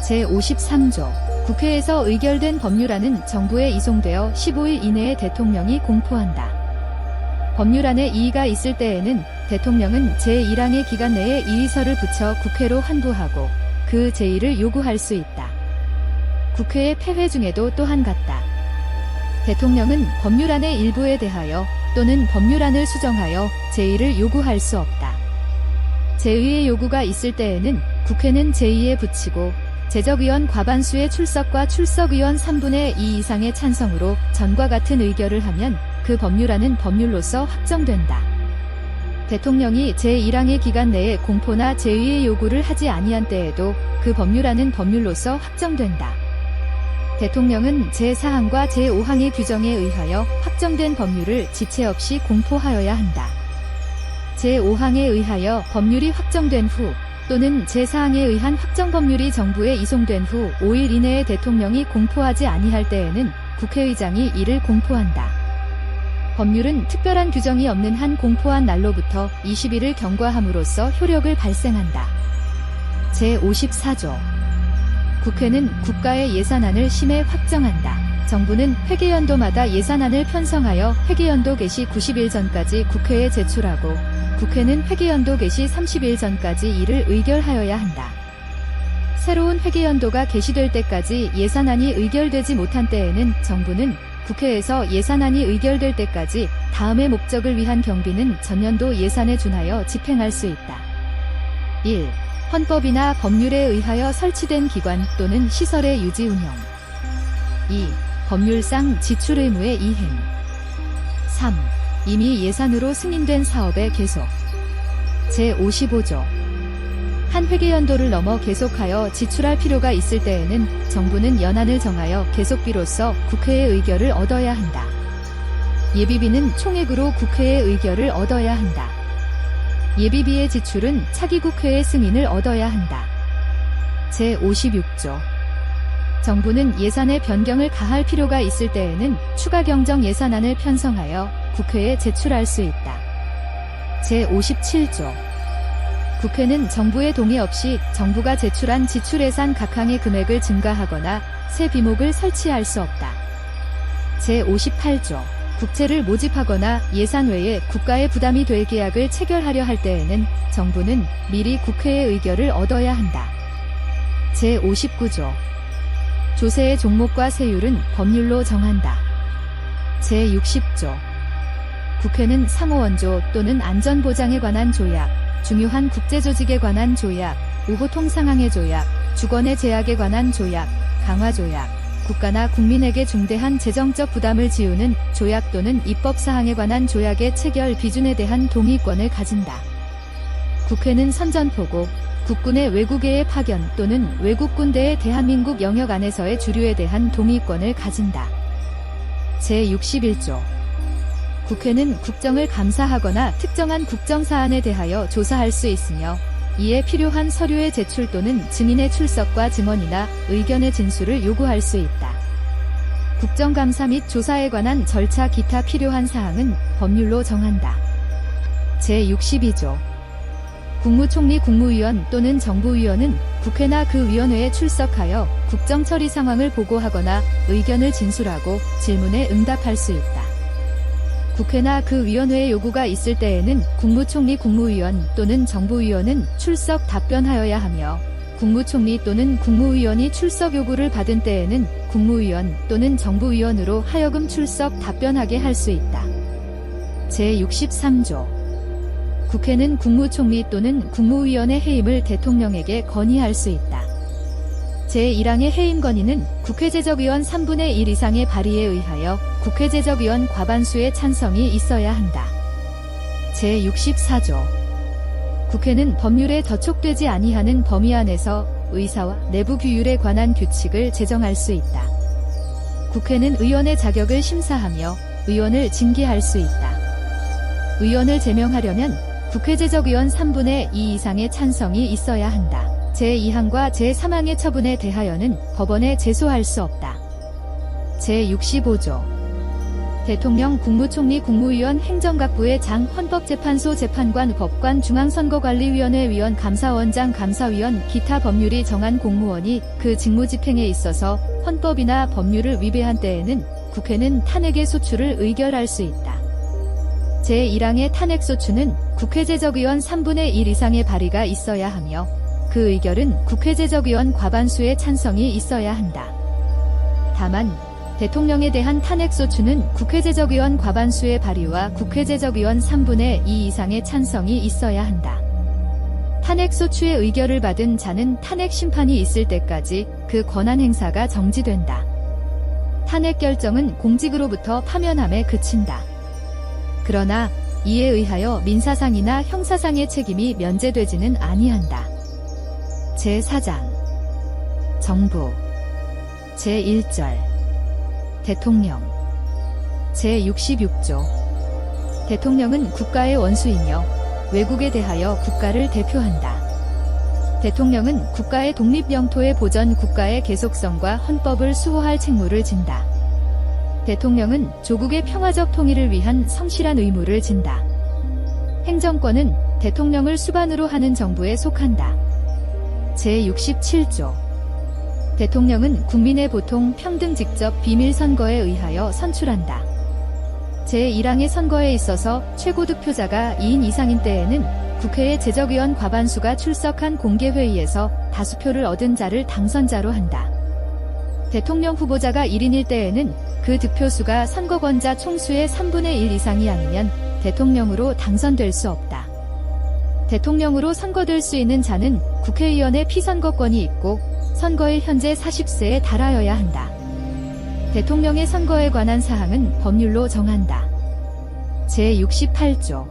제53조. 국회에서 의결된 법률안은 정부에 이송되어 15일 이내에 대통령이 공포한다. 법률안에 이의가 있을 때에는 대통령은 제1항의 기간 내에 이의서를 붙여 국회로 환부하고 그 제의를 요구할 수 있다. 국회의 폐회 중에도 또한 같다. 대통령은 법률안의 일부에 대하여 또는 법률안을 수정하여 제의를 요구할 수 없다. 제의의 요구가 있을 때에는 국회는 제의에 붙이고 재적위원 과반수의 출석과 출석위원 3분의 2 이상의 찬성으로 전과 같은 의결을 하면 그 법률안은 법률로서 확정된다. 대통령이 제1항의 기간 내에 공포나 제의의 요구를 하지 아니한 때에도 그 법률안은 법률로서 확정된다. 대통령은 제4항과 제5항의 규정에 의하여 확정된 법률을 지체 없이 공포하여야 한다. 제5항에 의하여 법률이 확정된 후 또는 제4항에 의한 확정 법률이 정부에 이송된 후 5일 이내에 대통령이 공포하지 아니할 때에는 국회의장이 이를 공포한다. 법률은 특별한 규정이 없는 한 공포한 날로부터 20일을 경과함으로써 효력을 발생한다. 제54조. 국회는 국가의 예산안을 심해 확정한다. 정부는 회계연도마다 예산안을 편성하여 회계연도 개시 90일 전까지 국회에 제출하고 국회는 회계연도 개시 30일 전까지 이를 의결하여야 한다. 새로운 회계연도가 개시될 때까지 예산안이 의결되지 못한 때에는 정부는 국회에서 예산안이 의결될 때까지 다음의 목적을 위한 경비는 전년도 예산에 준하여 집행할 수 있다. 1. 헌법이나 법률에 의하여 설치된 기관 또는 시설의 유지 운영. 2. 법률상 지출 의무의 이행. 3. 이미 예산으로 승인된 사업의 계속. 제55조. 한 회계연도를 넘어 계속하여 지출할 필요가 있을 때에는 정부는 연한을 정하여 계속비로서 국회의 의결을 얻어야 한다. 예비비는 총액으로 국회의 의결을 얻어야 한다. 예비비의 지출은 차기 국회의 승인을 얻어야 한다. 제56조. 정부는 예산의 변경을 가할 필요가 있을 때에는 추가 경정 예산안을 편성하여 국회에 제출할 수 있다. 제57조. 국회는 정부의 동의 없이 정부가 제출한 지출 예산 각 항의 금액을 증가하거나 새 비목을 설치할 수 없다. 제58조. 국채를 모집하거나 예산 외에 국가의 부담이 될 계약을 체결하려 할 때에는 정부는 미리 국회의 의결을 얻어야 한다. 제59조. 조세의 종목과 세율은 법률로 정한다. 제60조. 국회는 상호원조 또는 안전보장에 관한 조약, 중요한 국제조직에 관한 조약, 우호통상항해 조약, 주권의 제약에 관한 조약, 강화조약, 국가나 국민에게 중대한 재정적 부담을 지우는 조약 또는 입법사항에 관한 조약의 체결 비준에 대한 동의권을 가진다. 국회는 선전포고, 국군의 외국에의 파견 또는 외국 군대의 대한민국 영역 안에서의 주류에 대한 동의권을 가진다. 제61조. 국회는 국정을 감사하거나 특정한 국정사안에 대하여 조사할 수 있으며 이에 필요한 서류의 제출 또는 증인의 출석과 증언이나 의견의 진술을 요구할 수 있다. 국정감사 및 조사에 관한 절차 기타 필요한 사항은 법률로 정한다. 제62조. 국무총리 국무위원 또는 정부위원은 국회나 그 위원회에 출석하여 국정처리 상황을 보고하거나 의견을 진술하고 질문에 응답할 수 있다. 국회나 그 위원회의 요구가 있을 때에는 국무총리 국무위원 또는 정부위원은 출석 답변하여야 하며 국무총리 또는 국무위원이 출석 요구를 받은 때에는 국무위원 또는 정부위원으로 하여금 출석 답변하게 할 수 있다. 제63조. 국회는 국무총리 또는 국무위원의 해임을 대통령에게 건의할 수 있다. 제1항의 해임 건의는 국회제적의원 3분의 1 이상의 발의에 의하여 국회제적의원 과반수의 찬성이 있어야 한다. 제64조. 국회는 법률에 저촉되지 아니하는 범위 안에서 의사와 내부 규율에 관한 규칙을 제정할 수 있다. 국회는 의원의 자격을 심사하며 의원을 징계할 수 있다. 의원을 제명하려면 국회제적의원 3분의 2 이상의 찬성이 있어야 한다. 제2항과 제3항의 처분에 대하여는 법원에 제소할 수 없다. 제65조. 대통령, 국무총리, 국무위원, 행정각부의 장, 헌법재판소 재판관, 법관, 중앙선거관리위원회 위원, 감사원장, 감사위원, 기타 법률이 정한 공무원이 그 직무집행에 있어서 헌법이나 법률을 위배한 때에는 국회는 탄핵의 소추를 의결할 수 있다. 제1항의 탄핵소추는 국회제적의원 3분의 1 이상의 발의가 있어야 하며 그 의결은 국회제적의원 과반수의 찬성이 있어야 한다. 다만 대통령에 대한 탄핵소추는 국회제적의원 과반수의 발의와 국회제적의원 3분의 2 이상의 찬성이 있어야 한다. 탄핵소추의 의결을 받은 자는 탄핵 심판이 있을 때까지 그 권한 행사가 정지된다. 탄핵 결정은 공직으로부터 파면함에 그친다. 그러나 이에 의하여 민사상이나 형사상의 책임이 면제되지는 아니한다. 제4장. 정부. 제1절. 대통령. 제66조. 대통령은 국가의 원수이며 외국에 대하여 국가를 대표한다. 대통령은 국가의 독립 영토의 보전, 국가의 계속성과 헌법을 수호할 책무를 진다. 대통령은 조국의 평화적 통일을 위한 성실한 의무를 진다. 행정권은 대통령을 수반으로 하는 정부에 속한다. 제67조. 대통령은 국민의 보통 평등 직접 비밀 선거에 의하여 선출한다. 제1항의 선거에 있어서 최고 득표자가 2인 이상인 때에는 국회의 제적의원 과반수가 출석한 공개회의에서 다수표를 얻은 자를 당선자로 한다. 대통령 후보자가 1인일 때에는 그 득표수가 선거권자 총수의 3분의 1 이상이 아니면 대통령으로 당선될 수 없다. 대통령으로 선거될 수 있는 자는 국회의원의 피선거권이 있고 선거일 현재 40세에 달하여야 한다. 대통령의 선거에 관한 사항은 법률로 정한다. 제68조.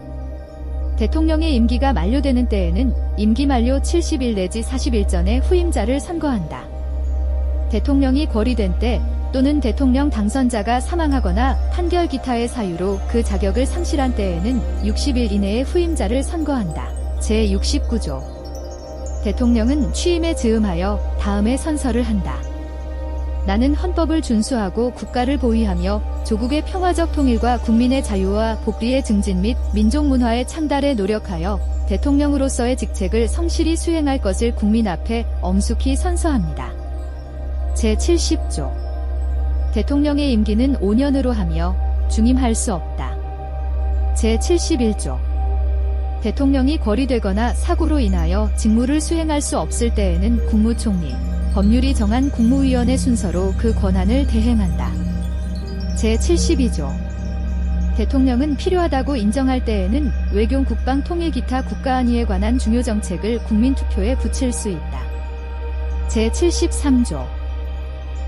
대통령의 임기가 만료되는 때에는 임기 만료 70일 내지 40일 전에 후임자를 선거한다. 대통령이 거리된 때 또는 대통령 당선자가 사망하거나 판결 기타의 사유로 그 자격을 상실한 때에는 60일 이내에 후임자를 선거한다. 제69조. 대통령은 취임에 즈음하여 다음에 선서를 한다. 나는 헌법을 준수하고 국가를 보위하며 조국의 평화적 통일과 국민의 자유와 복리의 증진 및 민족 문화의 창달에 노력하여 대통령으로서의 직책을 성실히 수행할 것을 국민 앞에 엄숙히 선서합니다. 제70조. 대통령의 임기는 5년으로 하며 중임할 수 없다. 제71조. 대통령이 거리되거나 사고로 인하여 직무를 수행할 수 없을 때에는 국무총리, 법률이 정한 국무위원회 순서로 그 권한을 대행한다. 제72조. 대통령은 필요하다고 인정할 때에는 외교, 국방, 통일 기타 국가안위에 관한 중요 정책을 국민투표에 붙일 수 있다. 제73조.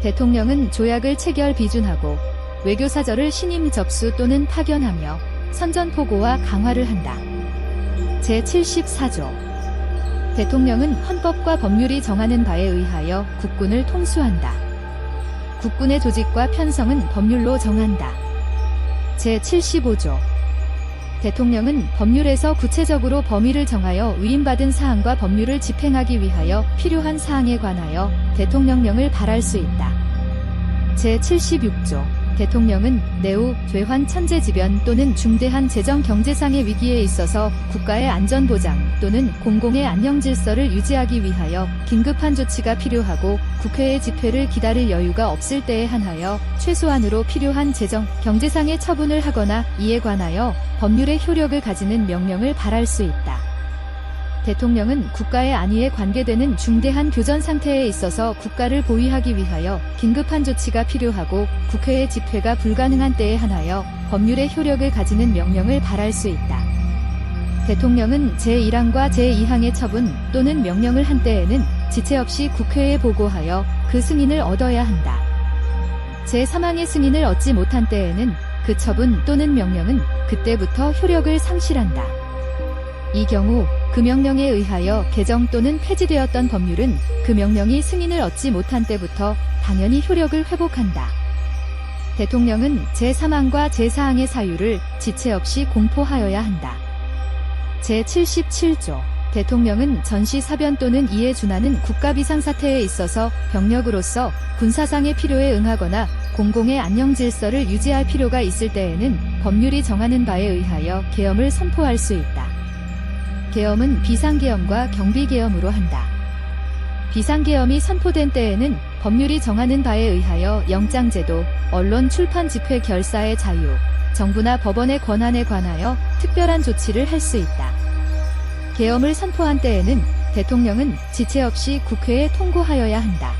대통령은 조약을 체결 비준하고 외교사절을 신임 접수 또는 파견하며 선전포고와 강화를 한다. 제74조. 대통령은 헌법과 법률이 정하는 바에 의하여 국군을 통수한다. 국군의 조직과 편성은 법률로 정한다. 제75조. 대통령은 법률에서 구체적으로 범위를 정하여 위임받은 사항과 법률을 집행하기 위하여 필요한 사항에 관하여 대통령령을 발할 수 있다. 제76조. 대통령은 내후 괴환 천재지변 또는 중대한 재정 경제상의 위기에 있어서 국가의 안전보장 또는 공공의 안녕질서를 유지하기 위하여 긴급한 조치가 필요하고 국회의 집회를 기다릴 여유가 없을 때에 한하여 최소한으로 필요한 재정 경제상의 처분을 하거나 이에 관하여 법률의 효력을 가지는 명령을 발할 수 있다. 대통령은 국가의 안위에 관계되는 중대한 교전 상태에 있어서 국가를 보위하기 위하여 긴급한 조치가 필요하고 국회의 집회가 불가능한 때에 한하여 법률의 효력을 가지는 명령을 발할 수 있다. 대통령은 제1항과 제2항의 처분 또는 명령을 한 때에는 지체 없이 국회에 보고하여 그 승인을 얻어야 한다. 제3항의 승인을 얻지 못한 때에는 그 처분 또는 명령은 그때부터 효력을 상실한다. 이 경우 그 명령에 의하여 개정 또는 폐지되었던 법률은 그 명령이 승인을 얻지 못한 때부터 당연히 효력을 회복한다. 대통령은 제3항과 제4항의 사유를 지체 없이 공포하여야 한다. 제77조. 대통령은 전시사변 또는 이에 준하는 국가비상사태에 있어서 병력으로서 군사상의 필요에 응하거나 공공의 안녕질서를 유지할 필요가 있을 때에는 법률이 정하는 바에 의하여 계엄을 선포할 수 있다. 계엄은 비상계엄과 경비계엄으로 한다. 비상계엄이 선포된 때에는 법률이 정하는 바에 의하여 영장제도, 언론 출판 집회 결사의 자유, 정부나 법원의 권한에 관하여 특별한 조치를 할 수 있다. 계엄을 선포한 때에는 대통령은 지체 없이 국회에 통고하여야 한다.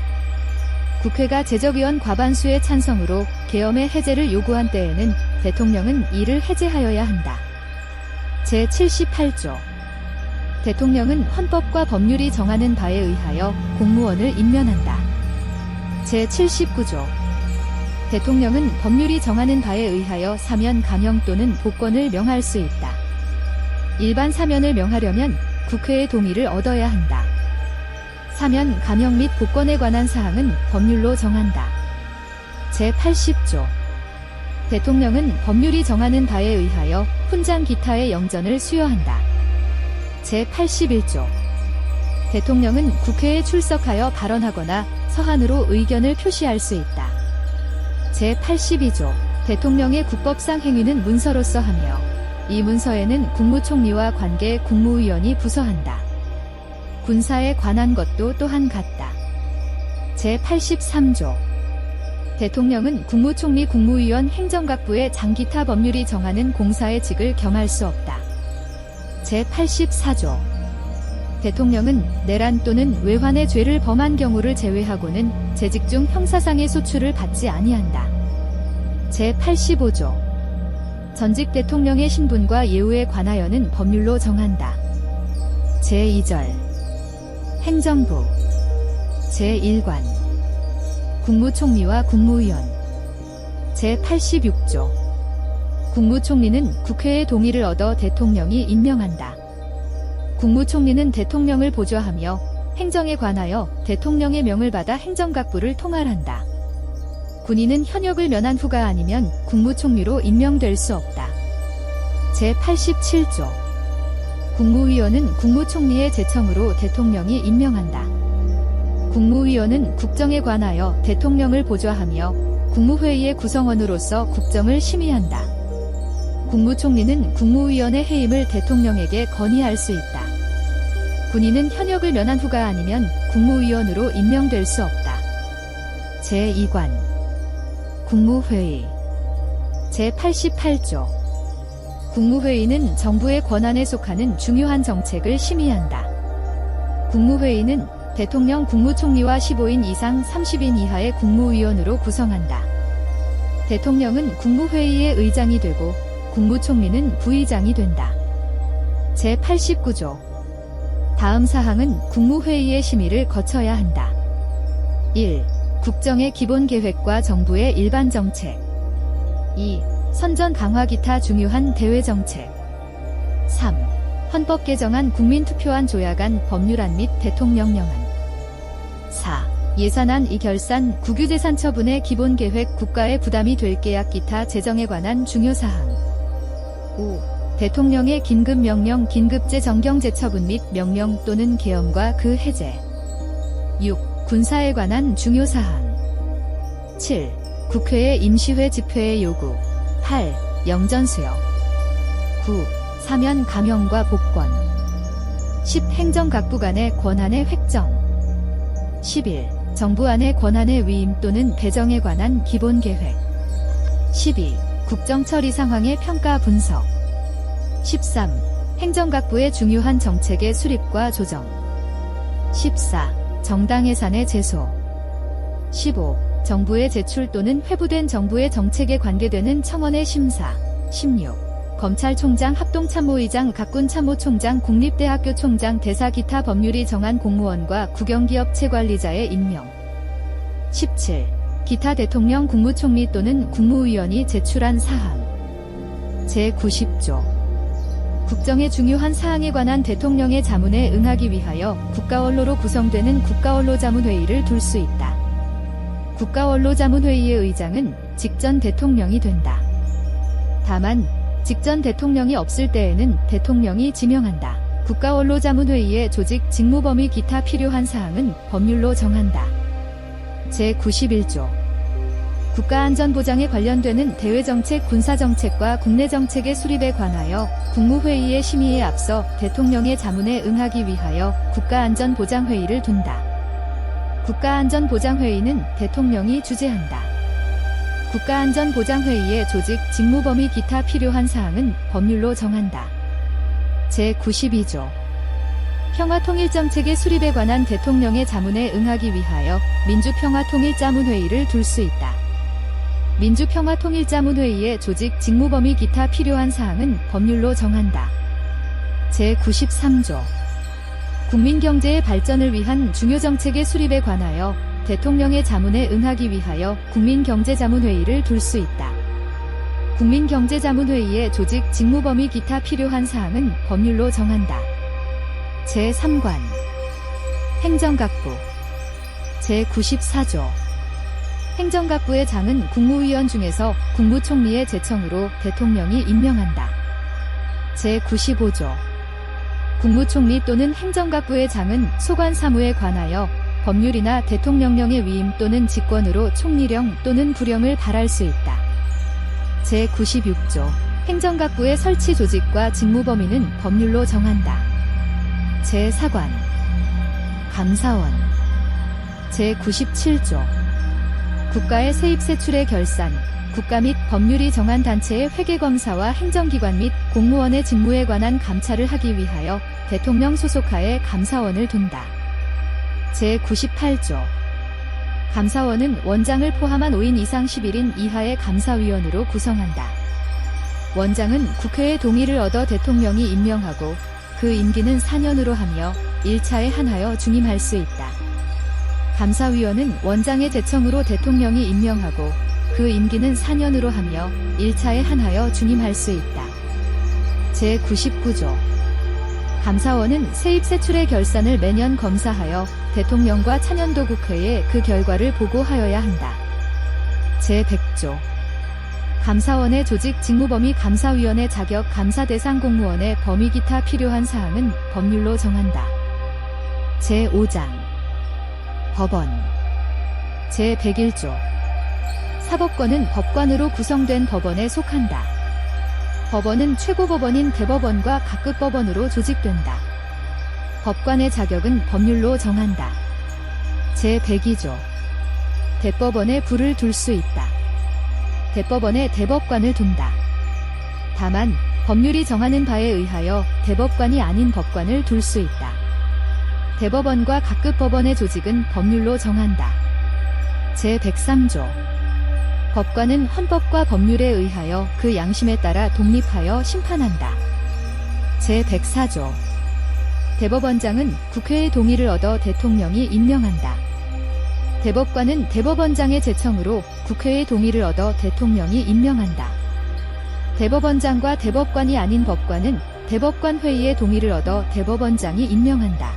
국회가 제적의원 과반수의 찬성으로 계엄의 해제를 요구한 때에는 대통령은 이를 해제하여야 한다. 제78조. 대통령은 헌법과 법률이 정하는 바에 의하여 공무원을 임면한다. 제79조. 대통령은 법률이 정하는 바에 의하여 사면 감형 또는 복권을 명할 수 있다. 일반 사면을 명하려면 국회의 동의를 얻어야 한다. 사면, 감형 및 복권에 관한 사항은 법률로 정한다. 제80조. 대통령은 법률이 정하는 바에 의하여 훈장 기타의 영전을 수여한다. 제81조. 대통령은 국회에 출석하여 발언하거나 서한으로 의견을 표시할 수 있다. 제82조. 대통령의 국법상 행위는 문서로서 하며 이 문서에는 국무총리와 관계 국무위원이 부서한다. 군사에 관한 것도 또한 같다. 제83조. 대통령은 국무총리 국무위원 행정각부의 장기타 법률이 정하는 공사의 직을 겸할 수 없다. 제84조. 대통령은 내란 또는 외환의 죄를 범한 경우를 제외하고는 재직 중 형사상의 소출을 받지 아니한다. 제85조. 전직 대통령의 신분과 예우에 관하여는 법률로 정한다. 제2절. 행정부 제1관 국무총리와 국무위원 제86조 국무총리는 국회의 동의를 얻어 대통령이 임명한다. 국무총리는 대통령을 보좌하며 행정에 관하여 대통령의 명을 받아 행정각부를 통할한다. 군인은 현역을 면한 후가 아니면 국무총리로 임명될 수 없다. 제87조 국무위원은 국무총리의 제청으로 대통령이 임명한다. 국무위원은 국정에 관하여 대통령을 보좌하며 국무회의의 구성원으로서 국정을 심의한다. 국무총리는 국무위원의 해임을 대통령에게 건의할 수 있다. 군인은 현역을 면한 후가 아니면 국무위원으로 임명될 수 없다. 제2관 국무회의 제88조 국무회의는 정부의 권한에 속하는 중요한 정책을 심의한다. 국무회의는 대통령 국무총리와 15인 이상 30인 이하의 국무위원으로 구성한다. 대통령은 국무회의의 의장이 되고 국무총리는 부의장이 된다. 제89조 다음 사항은 국무회의의 심의를 거쳐야 한다. 1. 국정의 기본 계획과 정부의 일반 정책. 2. 선전 강화 기타 중요한 대외 정책. 3. 헌법 개정안 국민투표안 조약안 법률안 및 대통령령안. 4. 예산안 이결산 국유재산 처분의 기본 계획 국가의 부담이 될 계약 기타 재정에 관한 중요 사항. 5. 대통령의 긴급명령 긴급제 정경제 처분 및 명령 또는 계엄과 그 해제. 6. 군사에 관한 중요 사항. 7. 국회의 임시회 집회의 요구. 8. 영전 수여. 9. 사면 감형과 복권. 10. 행정각부 간의 권한의 획정. 11. 정부 안의 권한의 위임 또는 배정에 관한 기본 계획. 12. 국정처리 상황의 평가 분석. 13. 행정각부의 중요한 정책의 수립과 조정. 14. 정당 예산의 제소. 15. 정부의 제출 또는 회부된 정부의 정책에 관계되는 청원의 심사. 16. 검찰총장 합동참모의장 각군참모총장 국립대학교 총장 대사 기타 법률이 정한 공무원과 국영기업체 관리자의 임명. 17. 기타 대통령 국무총리 또는 국무위원이 제출한 사항. 제90조 국정의 중요한 사항에 관한 대통령의 자문에 응하기 위하여 국가원로로 구성되는 국가원로자문회의를 둘 수 있다. 국가원로자문회의의 의장은 직전 대통령이 된다. 다만 직전 대통령이 없을 때에는 대통령이 지명한다. 국가원로자문회의의 조직, 직무 범위 기타 필요한 사항은 법률로 정한다. 제91조 국가안전보장에 관련되는 대외정책, 군사정책과 국내정책의 수립에 관하여 국무회의의 심의에 앞서 대통령의 자문에 응하기 위하여 국가안전보장회의를 둔다. 국가안전보장회의는 대통령이 주재한다. 국가안전보장회의의 조직, 직무 범위 기타 필요한 사항은 법률로 정한다. 제92조 평화통일정책의 수립에 관한 대통령의 자문에 응하기 위하여 민주평화통일자문회의를 둘 수 있다. 민주평화통일자문회의의 조직, 직무 범위 기타 필요한 사항은 법률로 정한다. 제93조 국민경제의 발전을 위한 중요정책의 수립에 관하여 대통령의 자문에 응하기 위하여 국민경제자문회의를 둘 수 있다. 국민경제자문회의의 조직, 직무 범위 기타 필요한 사항은 법률로 정한다. 제3관 행정각부 제94조 행정각부의 장은 국무위원 중에서 국무총리의 제청으로 대통령이 임명한다. 제95조 국무총리 또는 행정각부의 장은 소관 사무에 관하여 법률이나 대통령령의 위임 또는 직권으로 총리령 또는 구령을 발할 수 있다. 제96조 행정각부의 설치 조직과 직무 범위는 법률로 정한다. 제4관 감사원 제97조 국가의 세입 세출의 결산, 국가 및 법률이 정한 단체의 회계검사와 행정기관 및 공무원의 직무에 관한 감찰을 하기 위하여 대통령 소속하에 감사원을 둔다. 제98조 감사원은 원장을 포함한 5인 이상 11인 이하의 감사위원으로 구성한다. 원장은 국회의 동의를 얻어 대통령이 임명하고 그 임기는 4년으로 하며 1차에 한하여 중임할 수 있다. 감사위원은 원장의 제청으로 대통령이 임명하고 그 임기는 4년으로 하며 1차에 한하여 중임할 수 있다. 제99조 감사원은 세입세출의 결산을 매년 검사하여 대통령과 차년도 국회에 그 결과를 보고하여야 한다. 제100조 감사원의 조직 직무범위 감사위원회 자격 감사 대상 공무원의 범위 기타 필요한 사항은 법률로 정한다. 제5장 법원 제101조 사법권은 법관으로 구성된 법원에 속한다. 법원은 최고법원인 대법원과 각급법원으로 조직된다. 법관의 자격은 법률로 정한다. 제102조 대법원에 부를 둘 수 있다. 대법원에 대법관을 둔다. 다만 법률이 정하는 바에 의하여 대법관이 아닌 법관을 둘 수 있다. 대법원과 각급법원의 조직은 법률로 정한다. 제103조 법관은 헌법과 법률에 의하여 그 양심에 따라 독립하여 심판한다. 제104조 대법원장은 국회의 동의를 얻어 대통령이 임명한다. 대법관은 대법원장의 제청으로 국회의 동의를 얻어 대통령이 임명한다. 대법원장과 대법관이 아닌 법관은 대법관 회의의 동의를 얻어 대법원장이 임명한다.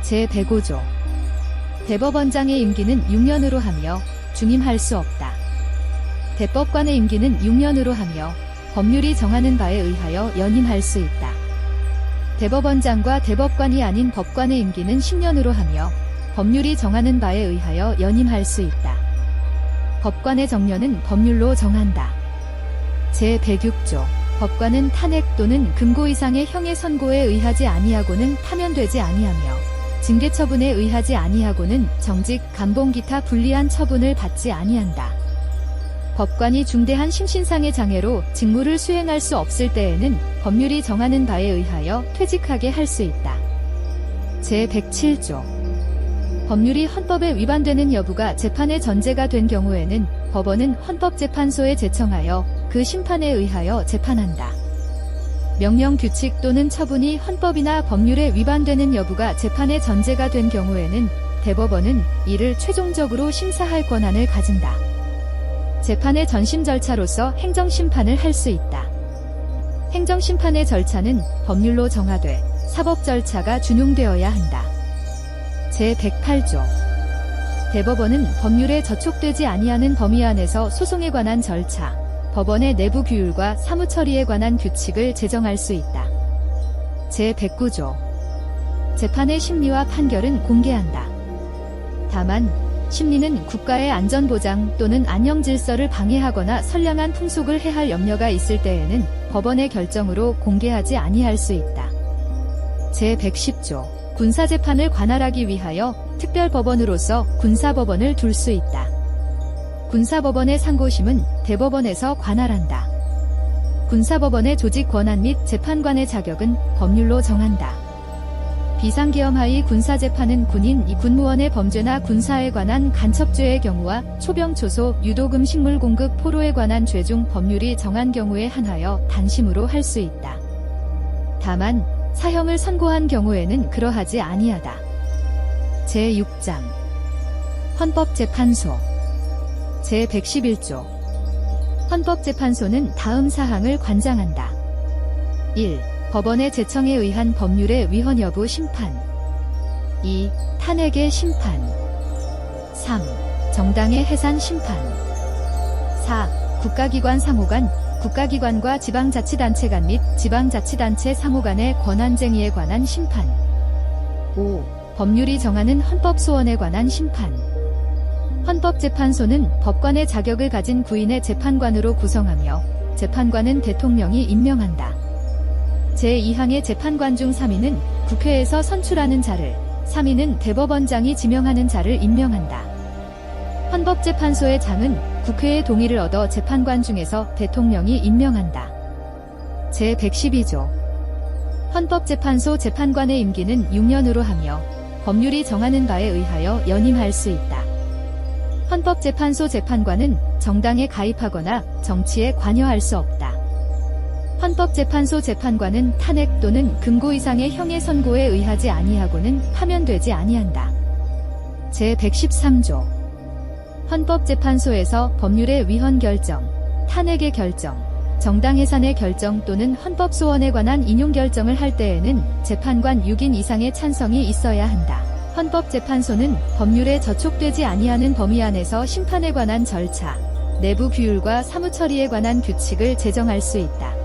제105조 대법원장의 임기는 6년으로 하며 중임할 수 없다. 대법관의 임기는 6년으로 하며 법률이 정하는 바에 의하여 연임할 수 있다. 대법원장과 대법관이 아닌 법관의 임기는 10년으로 하며 법률이 정하는 바에 의하여 연임할 수 있다. 법관의 정년은 법률로 정한다. 제106조 법관은 탄핵 또는 금고 이상의 형의 선고에 의하지 아니하고는 파면되지 아니하며 징계 처분에 의하지 아니하고는 정직, 감봉 기타 불리한 처분을 받지 아니한다. 법관이 중대한 심신상의 장애로 직무를 수행할 수 없을 때에는 법률이 정하는 바에 의하여 퇴직하게 할 수 있다. 제107조 법률이 헌법에 위반되는 여부가 재판의 전제가 된 경우에는 법원은 헌법재판소에 제청하여 그 심판에 의하여 재판한다. 명령, 규칙 또는 처분이 헌법이나 법률에 위반되는 여부가 재판의 전제가 된 경우에는 대법원은 이를 최종적으로 심사할 권한을 가진다. 재판의 전심 절차로서 행정심판을 할 수 있다. 행정심판의 절차는 법률로 정하되 사법 절차가 준용되어야 한다. 제108조 대법원은 법률에 저촉되지 아니하는 범위 안에서 소송에 관한 절차, 법원의 내부 규율과 사무처리에 관한 규칙을 제정할 수 있다. 제109조 재판의 심리와 판결은 공개한다. 다만 심리는 국가의 안전보장 또는 안녕질서를 방해하거나 선량한 풍속을 해할 염려가 있을 때에는 법원의 결정으로 공개하지 아니할 수 있다. 제110조 군사재판을 관할하기 위하여 특별법원으로서 군사법원을 둘 수 있다. 군사법원의 상고심은 대법원에서 관할한다. 군사법원의 조직 권한 및 재판관의 자격은 법률로 정한다. 비상계엄하의 군사재판은 군인, 군무원의 범죄나 군사에 관한 간첩죄의 경우와 초병, 초소, 유도금, 식물 공급, 포로에 관한 죄 중 법률이 정한 경우에 한하여 단심으로 할 수 있다. 다만 사형을 선고한 경우에는 그러하지 아니하다. 제6장 헌법재판소 제111조 헌법재판소는 다음 사항을 관장한다. 1. 법원의 제청에 의한 법률의 위헌 여부 심판. 2. 탄핵의 심판. 3. 정당의 해산 심판. 4. 국가기관 상호 간, 국가기관과 지방자치단체 간 및 지방자치단체 상호 간의 권한쟁의에 관한 심판. 5. 법률이 정하는 헌법소원에 관한 심판. 헌법재판소는 법관의 자격을 가진 구인의 재판관으로 구성하며 재판관은 대통령이 임명한다. 제2항의 재판관 중 3인은 국회에서 선출하는 자를, 3인은 대법원장이 지명하는 자를 임명한다. 헌법재판소의 장은 국회의 동의를 얻어 재판관 중에서 대통령이 임명한다. 제112조 헌법재판소 재판관의 임기는 6년으로 하며 법률이 정하는 바에 의하여 연임할 수 있다. 헌법재판소 재판관은 정당에 가입하거나 정치에 관여할 수 없다. 헌법재판소 재판관은 탄핵 또는 금고 이상의 형의 선고에 의하지 아니하고는 파면되지 아니한다. 제113조 헌법재판소에서 법률의 위헌 결정, 탄핵의 결정, 정당 해산의 결정 또는 헌법소원에 관한 인용 결정을 할 때에는 재판관 6인 이상의 찬성이 있어야 한다. 헌법재판소는 법률에 저촉되지 아니하는 범위 안에서 심판에 관한 절차, 내부 규율과 사무처리에 관한 규칙을 제정할 수 있다.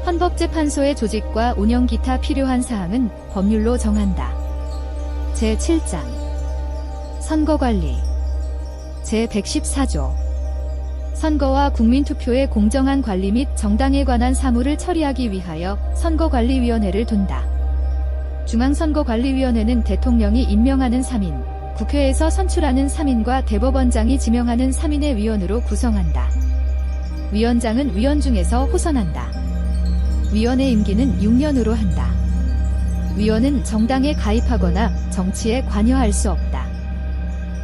헌법재판소의 조직과 운영 기타 필요한 사항은 법률로 정한다. 제7장 선거관리 제114조 선거와 국민투표의 공정한 관리 및 정당에 관한 사무를 처리하기 위하여 선거관리위원회를 둔다. 중앙선거관리위원회는 대통령이 임명하는 3인, 국회에서 선출하는 3인과 대법원장이 지명하는 3인의 위원으로 구성한다. 위원장은 위원 중에서 호선한다. 위원의 임기는 6년으로 한다. 위원은 정당에 가입하거나 정치에 관여할 수 없다.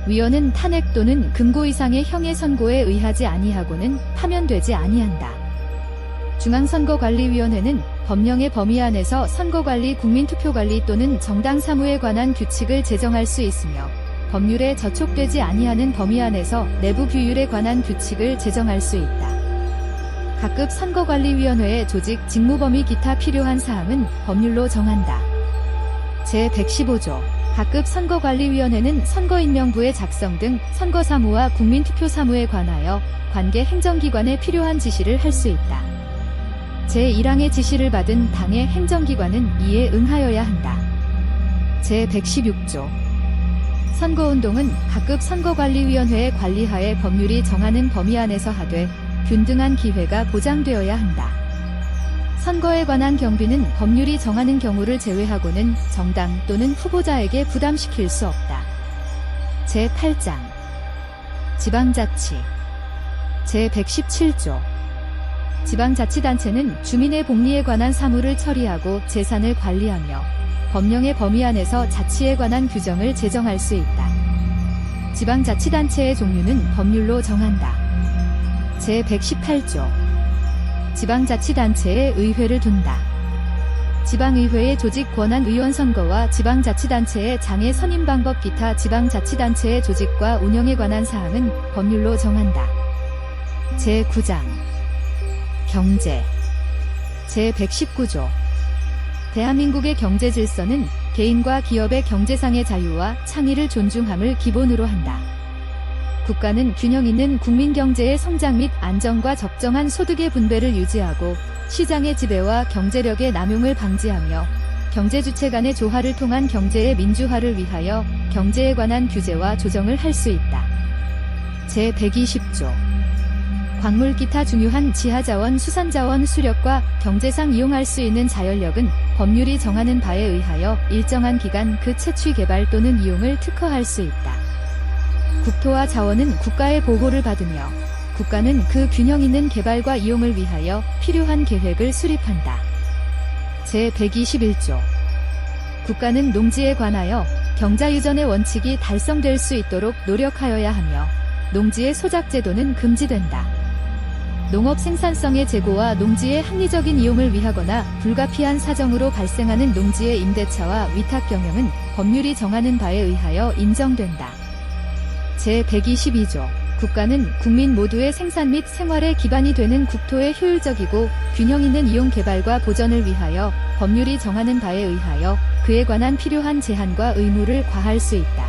위원은 탄핵 또는 금고 이상의 형의 선고에 의하지 아니하고는 파면되지 아니한다. 중앙선거관리위원회는 법령의 범위 안에서 선거관리, 국민투표관리 또는 정당 사무에 관한 규칙을 제정할 수 있으며 법률에 저촉되지 아니하는 범위 안에서 내부 규율에 관한 규칙을 제정할 수 있다. 각급 선거관리위원회의 조직, 직무 범위 기타 필요한 사항은 법률로 정한다. 제115조 각급 선거관리위원회는 선거인명부의 작성 등 선거사무와 국민투표사무에 관하여 관계 행정기관에 필요한 지시를 할 수 있다. 제1항의 지시를 받은 당의 행정기관은 이에 응하여야 한다. 제116조 선거운동은 각급 선거관리위원회의 관리하에 법률이 정하는 범위 안에서 하되 균등한 기회가 보장되어야 한다. 선거에 관한 경비는 법률이 정하는 경우를 제외하고는 정당 또는 후보자에게 부담시킬 수 없다. 제8장 지방자치 제117조 지방자치단체는 주민의 복리에 관한 사무를 처리하고 재산을 관리하며 법령의 범위 안에서 자치에 관한 규정을 제정할 수 있다. 지방자치단체의 종류는 법률로 정한다. 제118조 지방자치단체에 의회를 둔다. 지방의회의 조직 권한 의원 선거와 지방자치단체의 장애 선임 방법 기타 지방자치단체의 조직과 운영에 관한 사항은 법률로 정한다. 제9장 경제 제119조 대한민국의 경제 질서는 개인과 기업의 경제상의 자유와 창의를 존중함을 기본으로 한다. 국가는 균형 있는 국민 경제의 성장 및 안정과 적정한 소득의 분배를 유지하고 시장의 지배와 경제력의 남용을 방지하며 경제 주체 간의 조화를 통한 경제의 민주화를 위하여 경제에 관한 규제와 조정을 할 수 있다. 제120조 광물 기타 중요한 지하자원, 수산자원, 수력과 경제상 이용할 수 있는 자연력은 법률이 정하는 바에 의하여 일정한 기간 그 채취 개발 또는 이용을 특허할 수 있다. 국토와 자원은 국가의 보호를 받으며 국가는 그 균형 있는 개발과 이용을 위하여 필요한 계획을 수립한다. 제121조 국가는 농지에 관하여 경자유전의 원칙이 달성될 수 있도록 노력하여야 하며 농지의 소작제도는 금지된다. 농업 생산성의 제고와 농지의 합리적인 이용을 위하거나 불가피한 사정으로 발생하는 농지의 임대차와 위탁 경영은 법률이 정하는 바에 의하여 인정된다. 제122조 국가는 국민 모두의 생산 및 생활의 기반이 되는 국토의 효율적이고 균형 있는 이용 개발과 보전을 위하여 법률이 정하는 바에 의하여 그에 관한 필요한 제한과 의무를 과할 수 있다.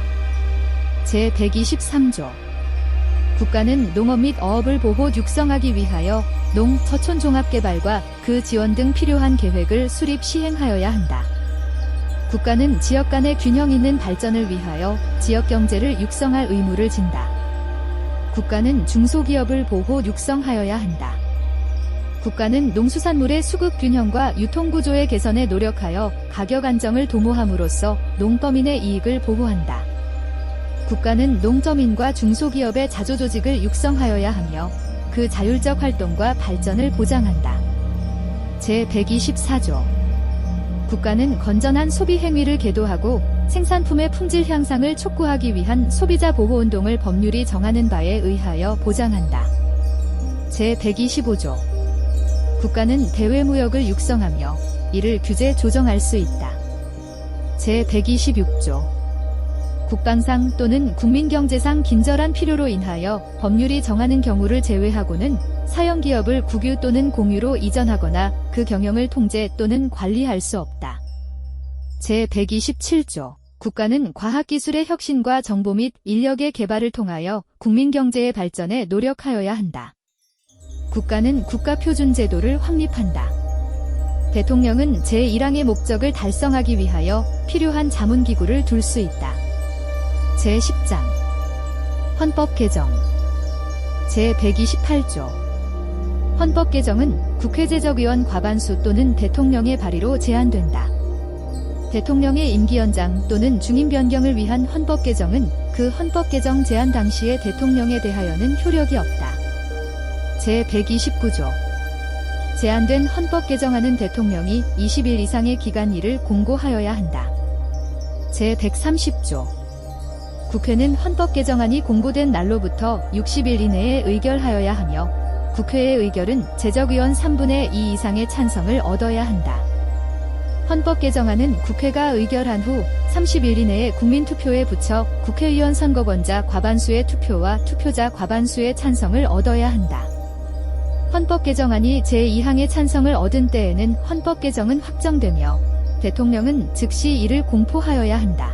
제123조 국가는 농업 및 어업을 보호 육성하기 위하여 농, 서촌 종합개발과 그 지원 등 필요한 계획을 수립 시행하여야 한다. 국가는 지역 간의 균형 있는 발전을 위하여 지역 경제를 육성할 의무를 진다. 국가는 중소기업을 보호 육성하여야 한다. 국가는 농수산물의 수급 균형과 유통구조의 개선에 노력하여 가격 안정을 도모함으로써 농범인의 이익을 보호한다. 국가는 농점인과 중소기업의 자조조직을 육성하여야 하며 그 자율적 활동과 발전을 보장한다. 제124조 국가는 건전한 소비 행위를 계도하고 생산품의 품질 향상을 촉구하기 위한 소비자 보호운동을 법률이 정하는 바에 의하여 보장한다. 제125조 국가는 대외무역을 육성하며 이를 규제 조정할 수 있다. 제126조 국방상 또는 국민경제상 긴절한 필요로 인하여 법률이 정하는 경우를 제외하고는 사형기업을 국유 또는 공유로 이전하거나 그 경영을 통제 또는 관리할 수 없다. 제127조 국가는 과학기술의 혁신과 정보 및 인력의 개발을 통하여 국민경제의 발전에 노력하여야 한다. 국가는 국가표준제도를 확립한다. 대통령은 제1항의 목적을 달성하기 위하여 필요한 자문기구를 둘 수 있다. 제10장 헌법 개정 제128조 헌법 개정은 국회제적의원 과반수 또는 대통령의 발의로 제한된다. 대통령의 임기 연장 또는 중임 변경을 위한 헌법 개정은 그 헌법 개정 제한 당시의 대통령에 대하여는 효력이 없다. 제129조 제한된 헌법 개정안은 대통령이 20일 이상의 기간 이를 공고하여야 한다. 제130조 국회는 헌법 개정안이 공고된 날로부터 60일 이내에 의결하여야 하며 국회의 의결은 제적의원 3분의 2 이상의 찬성을 얻어야 한다. 헌법 개정안은 국회가 의결한 후 30일 이내에 국민투표에 붙여 국회의원 선거권자 과반수의 투표와 투표자 과반수의 찬성을 얻어야 한다. 헌법 개정안이 제2항의 찬성을 얻은 때에는 헌법 개정은 확정되며 대통령은 즉시 이를 공포하여야 한다.